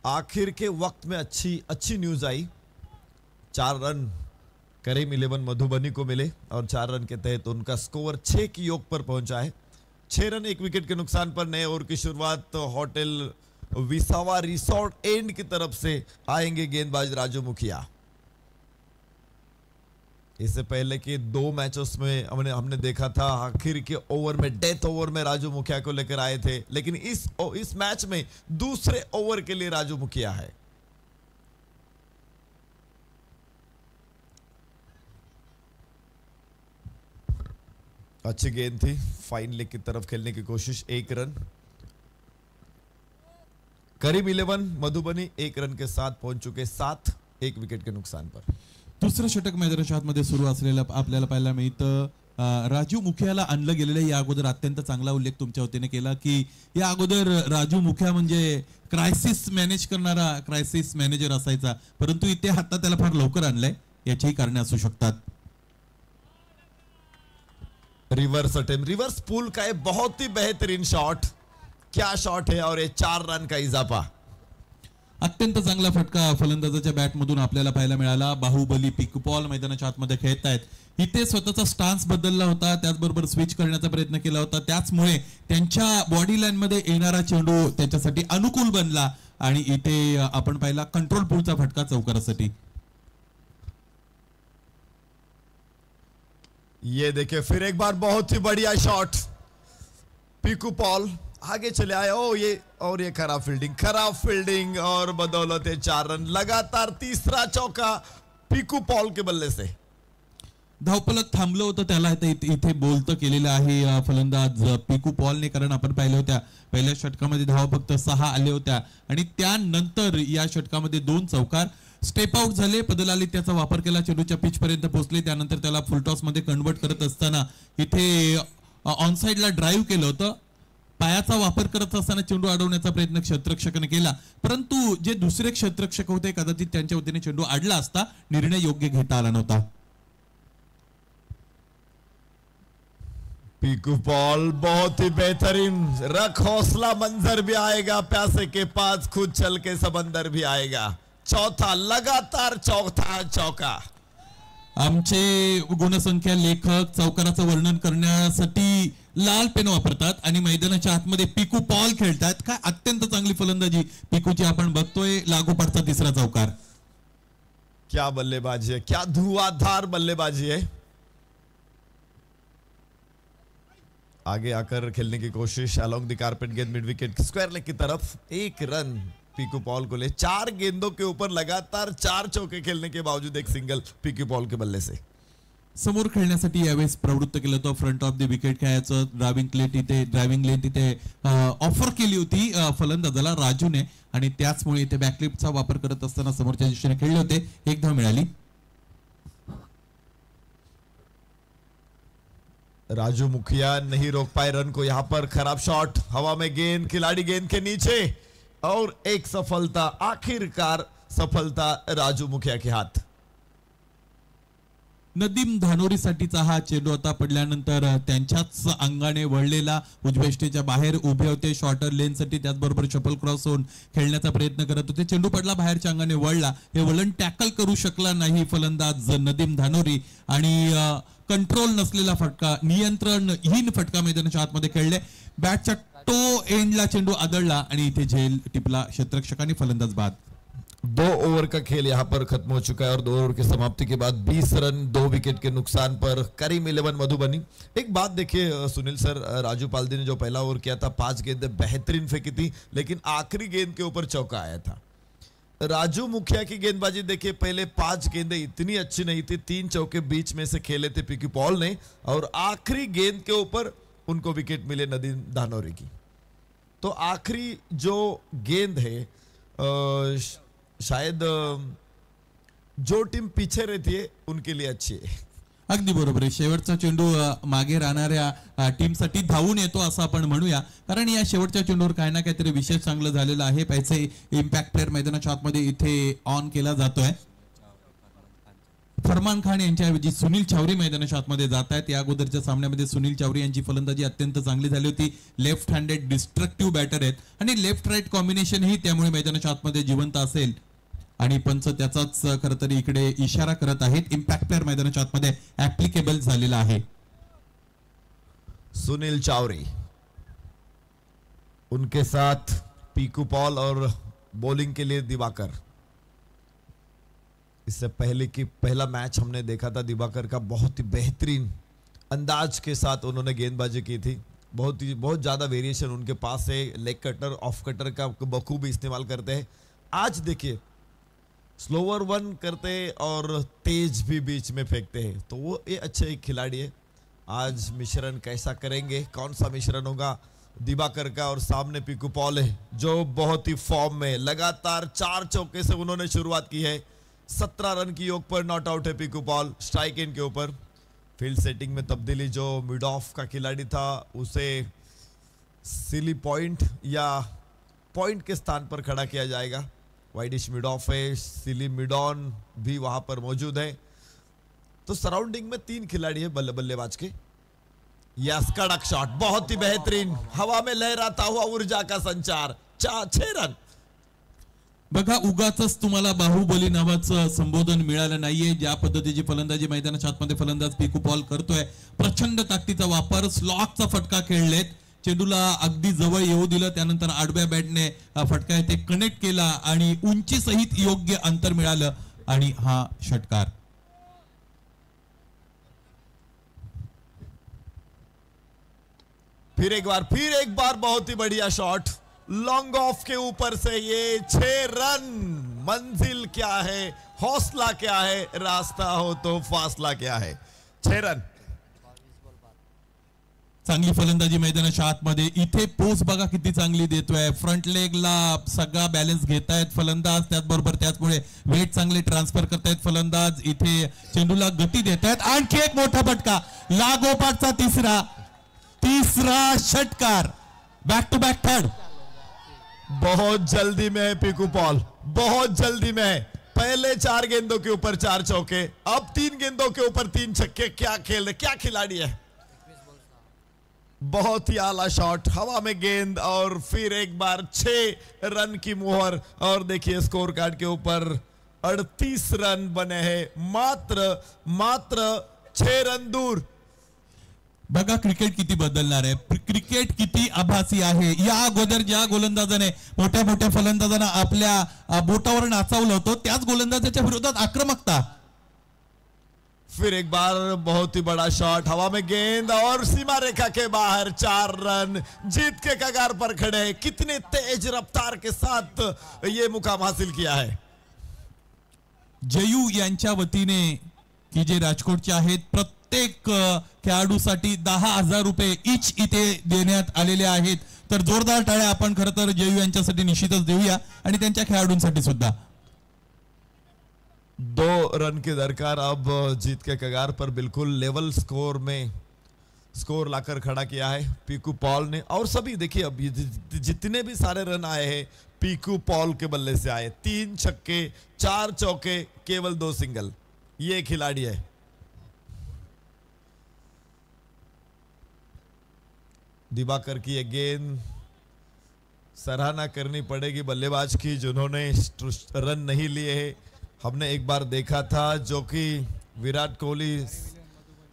आखिर के वक्त में अच्छी न्यूज आई. 4 रन करीम 11 मधुबनी को मिले और 4 रन के तहत उनका स्कोर 6 की योग पर पहुंचा है. 6 रन 1 विकेट के नुकसान पर नए ओवर की शुरुआत होटल विसावा रिसोर्ट एंड की तरफ से आएंगे गेंदबाज राजू मुखिया. इससे पहले के 2 मैचेस में हमने देखा था आखिर के ओवर में, डेथ ओवर में राजू मुखिया को लेकर आए थे, लेकिन इस मैच में दूसरे ओवर के लिए राजू मुखिया है. अच्छी गेंद थी, फाइन लेग की तरफ खेलने की कोशिश. 1 रन. करीम 11 मधुबनी 1 रन के साथ पहुंच चुके 7, 1 विकेट के नुकसान पर. दुसरं षटक मैदानाच्या आतमध्ये सुरू असलेलं आपल्याला पाहायला मिळतं. राजू मुखियाला आणलं गेलेलं. या अगोदर अत्यंत चांगला उल्लेख तुमच्या वतीने केला की या अगोदर राजू मुखिया म्हणजे क्रायसिस मॅनेज करणारा क्रायसिस मॅनेजर असायचा, परंतु इथे आता त्याला फार लवकर आणलंय. याचीही कारणे असू शकतात. रिवर्स अटेम्प्ट, रिवर्स पुल का ये बहुत ही बेहतरीन शॉट, क्या शॉट है, और ये 4 रन का इजाफा. अत्यंत चांगला फटका फलंदाजाच्या बॅटमधून आपल्याला पाहायला मिळाला. बाहुबली पिकपॉल मैदानाच्या आतमध्ये खेळत आहेत. इथे स्वतःचा स्टान्स बदलला होता, त्याचबरोबर स्विच करण्याचा प्रयत्न केला होता, त्याचमुळे त्यांच्या बॉडी लाईन मध्ये येणारा चेंडू त्यांच्यासाठी अनुकूल बनला आणि इथे आपण पाहिला कंट्रोल पुलचा फटका चौकारासाठी. ये देखिए फिर एक बार बहुत ही बढ़िया शॉट, पीकू पॉल आगे चले आए. ओ ये और ये खराब फील्डिंग और बदौलत 4 रन, लगातार तीसरा चौका पीकू पॉल के बल्ले से. धावफलक थांबलं होतं, त्याला इथे बोलतं केलेलं आहे फलंदाज पिकू पॉलने, कारण आपण पाहिलं होत्या पहिल्या षटकामध्ये धावा फक्त 6 आले होत्या आणि त्यानंतर या षटकामध्ये 2 चौकार. स्टेप आउट झाले, पदलाली त्याचा वापर केला, चेंडूच्या पिच पर्यंत पोहोचले, त्यानंतर त्याला फुलटॉस मध्ये कन्वर्ट करत असताना इथे ऑन साइडला ड्राईव्ह केलं होतं. पायाचा वापर करत असताना चेंडू अडवण्याचा प्रयत्न क्षेत्ररक्षकाने केला, परंतु जे दुसरे क्षेत्ररक्षक होते कदाचित त्यांच्या वतीने चेंडू अडला असता, निर्णय योग्य घेता आला नव्हता. पीकू पॉल बहुत ही बेहतरीन, रख हौसला, मंजर भी आएगा, प्यासे के पास खुद चल के समंदर भी आएगा. चौथा, लगातार चौथा चौका. आमचे गुणसंख्या लेखक चौकाराचं वर्णन करण्यासाठी लाल पेन वापरतात आणि मैदानाच्या आतमध्ये पिकू पॉल खेळतात. काय अत्यंत चांगली फलंदाजी पिकूची आपण बघतोय. लागोपाठचा 3रा चौकार. क्या बल्लेबाजी है, क्या धुआंधार बल्लेबाजी है. आगे आकर खेलने की कोशिश, अलोंग द कारपेट गेंद मिड विकेट स्क्वायर लेग की तरफ. 1 रन पीकू पॉल को ले. 4 गेंदों के ऊपर लगातार 4 चौके खेलने के बावजूद एक सिंगल पीकू पॉल के बल्ले से. समोर खेळण्यासाठी यावेळेस प्रवृत्त केलं होतं. फ्रंट ऑफ द विकेट खेळायचं ड्रायव्हिंग लेन तिथे ऑफर केली होती फलंदाजाला राजूने आणि त्याचमुळे इथे बॅकलिपचा वापर करत असताना समोरच्या दिशेने खेळले होते. 1 धाव मिळाली. राजू मुखिया नहीं रोक पाए रन को. यहां पर खराब शॉट, हवा में गेंद, खिलाड़ी गेंद के नीचे, और एक सफलता, आखिरकार सफलता राजू मुखिया के हाथ. नदीम धानोरीसाठीचा हा चेंडू आता पडल्यानंतर त्यांच्याच अंगाने वळलेला उजवेष्टीच्या बाहेर उभे होते शॉर्टर लेनसाठी, त्याचबरोबर शफल क्रॉस होऊन खेळण्याचा प्रयत्न करत होते. चेंडू पडला, बाहेरच्या अंगाने वळला, हे वळण टॅकल करू शकला नाही फलंदाज नदीम धानोरी आणि कंट्रोल नसलेला फटका, नियंत्रणहीन फटका मैदानाच्या आतमध्ये खेळले. बॅटच्या टो एंडला चेंडू आदळला आणि इथे झेल टिपला क्षेत्ररक्षकांनी, फलंदाज बाद. 2 ओवर का खेल यहाँ पर खत्म हो चुका है और 2 ओवर की समाप्ति के बाद 20 रन 2 विकेट के नुकसान पर करीम 11 मधुबनी. एक बात देखिए सुनील सर, राजू पालदी ने जो पहला ओवर किया था 5 गेंदें बेहतरीन फेंकी थी, लेकिन आखिरी गेंद के ऊपर चौका आया था. राजू मुखिया की गेंदबाजी देखिए, पहले 5 गेंदें इतनी अच्छी नहीं थी, 3 चौके बीच में से खेले थे पीकू पॉल ने, और आखिरी गेंद के ऊपर उनको विकेट मिले नदीम धानोरी की. तो आखिरी जो गेंद है शायद जो टीम पीछे रहती है उनके लिए अच्छी है. अगदी बरोबर आहे. शेवटचा चेंडू मागे राहणाऱ्या टीमसाठी धावून येतो असं आपण म्हणूया, कारण या शेवटच्या चेंडूवर काही ना काहीतरी विशेष चांगलं झालेलं आहे. पैसे इम्पॅक्ट प्लेअर मैदानाच्या आतमध्ये इथे ऑन केला जातोय. फरमान खान यांच्याऐवजी सुनील चावरी मैदानाच्या आतमध्ये जात आहेत. या अगोदरच्या सामन्यामध्ये सुनील चावरी यांची फलंदाजी अत्यंत चांगली झाली होती. लेफ्ट हँडेड डिस्ट्रक्टिव्ह बॅटर आहेत आणि लेफ्ट राईट कॉम्बिनेशन ही त्यामुळे मैदानाच्या आतमध्ये जिवंत असेल आणि पंच त्याचाच खरं तर इकडे इशारा करत आहेत. इम्पॅक्ट प्लेअर मैदानाच्या आतमध्ये ऍप्लिकेबल झालेला आहे. सुनील चावरी, उनके साथ पीकू पॉल और बॉलिंग के लिए दिवाकर. इससे पहले की पहला मैच हमने देखा था दिवाकर का, बहुत ही बेहतरीन अंदाज के साथ उन्होंने गेंदबाजी की थी. बहुत ज्यादा वेरिएशन उनके पास है, लेग कटर ऑफ कटर का बखूबी इस्तेमाल करते हैं. आज देखिए स्लोअर वन करते और तेज भी बीच में फेंकते हैं, तो वो ये अच्छे एक खिलाड़ी है. आज मिश्रण कैसा करेंगे, कौन सा मिश्रण होगा दिवाकर का, और सामने पीकू पॉल है जो बहुत ही फॉर्म में, लगातार 4 चौके से उन्होंने शुरुआत की है. 17 रन की योग पर नॉट आउट है पीकू पॉल स्ट्राइक एंड के ऊपर. फील्ड सेटिंग में तब्दीली, जो मिड ऑफ का खिलाड़ी था उसे सिली पॉइंट या पॉइंट के स्थान पर खड़ा किया जाएगा. वाइडिश मिड ऑफ है, सिली मिड ऑन भी वहां पर मौजूद है. तो सराउंडिंग में 3 खिलाड़ी है बल्लेबाज के. यस, कड़क शॉट, बहुत ही बेहतरीन, हवा में लहराता हुआ ऊर्जा का संचार, 6 रन। बघा, उगाच तुम्हाला बाहुबली नावाचं संबोधन मिळालं नाहीये. ज्या पद्धतीची फलंदाजी मैदानाच्या आतमध्ये फलंदाज पिकू पॉल करतोय, प्रचंड ताकदीचा वापर, स्लॉकचा फटका खेळलेत, चेंडूला अगदी जवळ येऊ दिलं, त्यानंतर आडव्या बॅटने फटका ते कनेक्ट केला आणि उंची सहित योग्य अंतर मिळालं आणि हा षटकार. फिर एक बार बहुत ही बढ़िया शॉट, लॉन्ग ऑफ के ऊपर से ये 6 रन। मंजिल क्या है, हौसला क्या है, रास्ता हो तो फासला क्या है, 6 रन। चांगली फलंदाजी मैदानाच्या आतमध्ये. इथे पोच बघा किती चांगली देतोय, फ्रंट लेगला सगळा बॅलन्स घेतायत फलंदाज, त्याचबरोबर त्याचमुळे वेट चांगले ट्रान्सफर करतायत फलंदाज. इथे चेंडूला गती देतायत. आणखी एक मोठा फटका, लागोपाठचा तिसरा षटकार, बॅक टू बॅक थर्ड. बहुत जल्दी में है पिकू पॉल, बहुत जल्दी में है। पहले 4 गेंदों के ऊपर 4 चौके, अब 3 गेंदों के ऊपर 3 छक्के। क्या खेल रहे, क्या खिलाड़ी है। बहुत ही आला शॉट, हवा में गेंद और फिर एक बार 6 रन की मोहर। और देखिए स्कोर कार्ड के ऊपर 38 रन बने हैं, मात्र 6 रन दूर। बघा क्रिकेट किती बदलणार आहे, क्रिकेट किती आभासी आहे. या अगोदर ज्या गोलंदाजाने मोठ्या फलंदाजांना आपल्या बोटावर नाचावलं होतं, त्याच गोलंदाजाच्या विरोधात आक्रमकता. फिर एक बार बहुत ही बड़ा शॉट, हवा में गेंद और सीमा रेखा के बाहर, 4 रन। जीत के कगार पर खड़े, कितने तेज रफ्तार के साथ ये मुकाम हासिल किया है. जयू यांच्या वतीने की जे राजकोटचे आहेत, प्रत्येक खेळाडूसाठी 10,000 रुपये इच इथे देण्यात आलेले आहेत. तर जोरदार टाळ्या आपण खरं तर जयू यांच्यासाठी निश्चितच देऊया आणि त्यांच्या खेळाडूंसाठी सुद्धा. 2 रन के दरकार अब जीत के कगार पर बिल्कुल लेवल स्कोर में स्कोर लाकर खड़ा किया है पीकू पॉल ने. और सभी देखिए अब जितने भी सारे रन आए हैं पीकू पॉल के बल्ले से आए. 3 छक्के, 4 चौके, केवल 2 सिंगल. ये खिलाड़ी है. दिवाकर की ये गेंद, सराहना करनी पड़ेगी बल्लेबाज की जिन्होंने रन नहीं लिए हैं. हमने एक बार देखा था जो कि विराट कोहली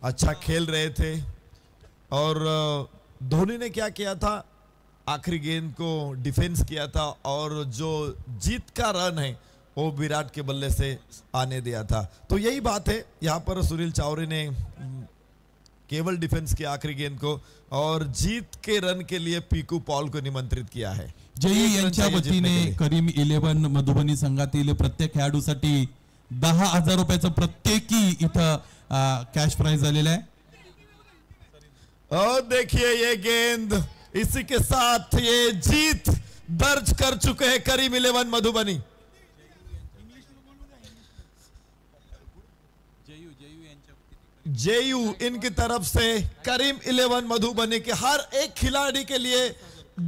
अच्छा खेल रहे थे और धोनी ने क्या किया था, आखिरी गेंद को डिफेंस किया था और जो जीत का रन है वो विराट के बल्ले से आने दिया था. तो यही बात है, यहाँ पर सुनील चावरी ने केवल डिफेंस किया आखिरी गेंद को और जीत के रन के लिए पीकू पॉल को निमंत्रित किया है. जयू यांच्या वतीने करीम 11 मधुबनी संघातील प्रत्येक खेळाडूसाठी 10,000 रुपयाचं प्रत्येकी इथं कॅश प्राइज आलेलं आहे. और देखिए ये गेंद, इसी के साथ ये जीत दर्ज कर चुके हैं करीम 11 मधुबनी. जेयू इनकी तरफ से करीम 11 मधुबनी के हर एक खिलाड़ी के लिए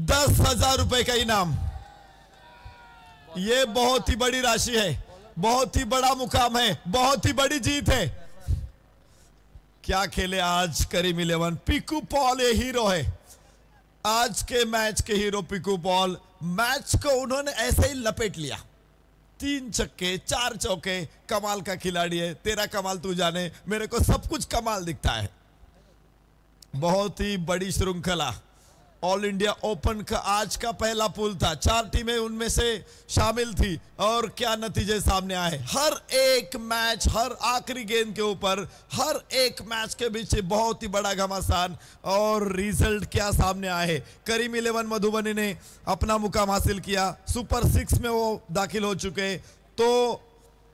10,000 रुपए का इनाम. ये बहुत ही बड़ी राशि है, बहुत ही बड़ा मुकाम है, बहुत ही बड़ी जीत है. क्या खेले आज करीम 11. पीकू पॉल ये हीरो है, आज के मैच के हीरो पीकू पॉल. मैच को उन्होंने ऐसे ही लपेट लिया. 3 छक्के, 4 चौके. कमाल का खिलाड़ी है. तेरा कमाल तू जाने, मेरे को सब कुछ कमाल दिखता है. बहुत ही बड़ी श्रृंखला. ऑल इंडिया ओपन का आज का पहला पुल था, 4 टीमें उनमें से शामिल थी और क्या नतीजे सामने आए. हर एक मैच, हर आखिरी गेंद के ऊपर, हर एक मैच के बीच बहुत ही बड़ा घमासान और रिजल्ट क्या सामने आए. करीम 11 मधुबनी ने अपना मुकाम हासिल किया, सुपर 6 में वो दाखिल हो चुके. तो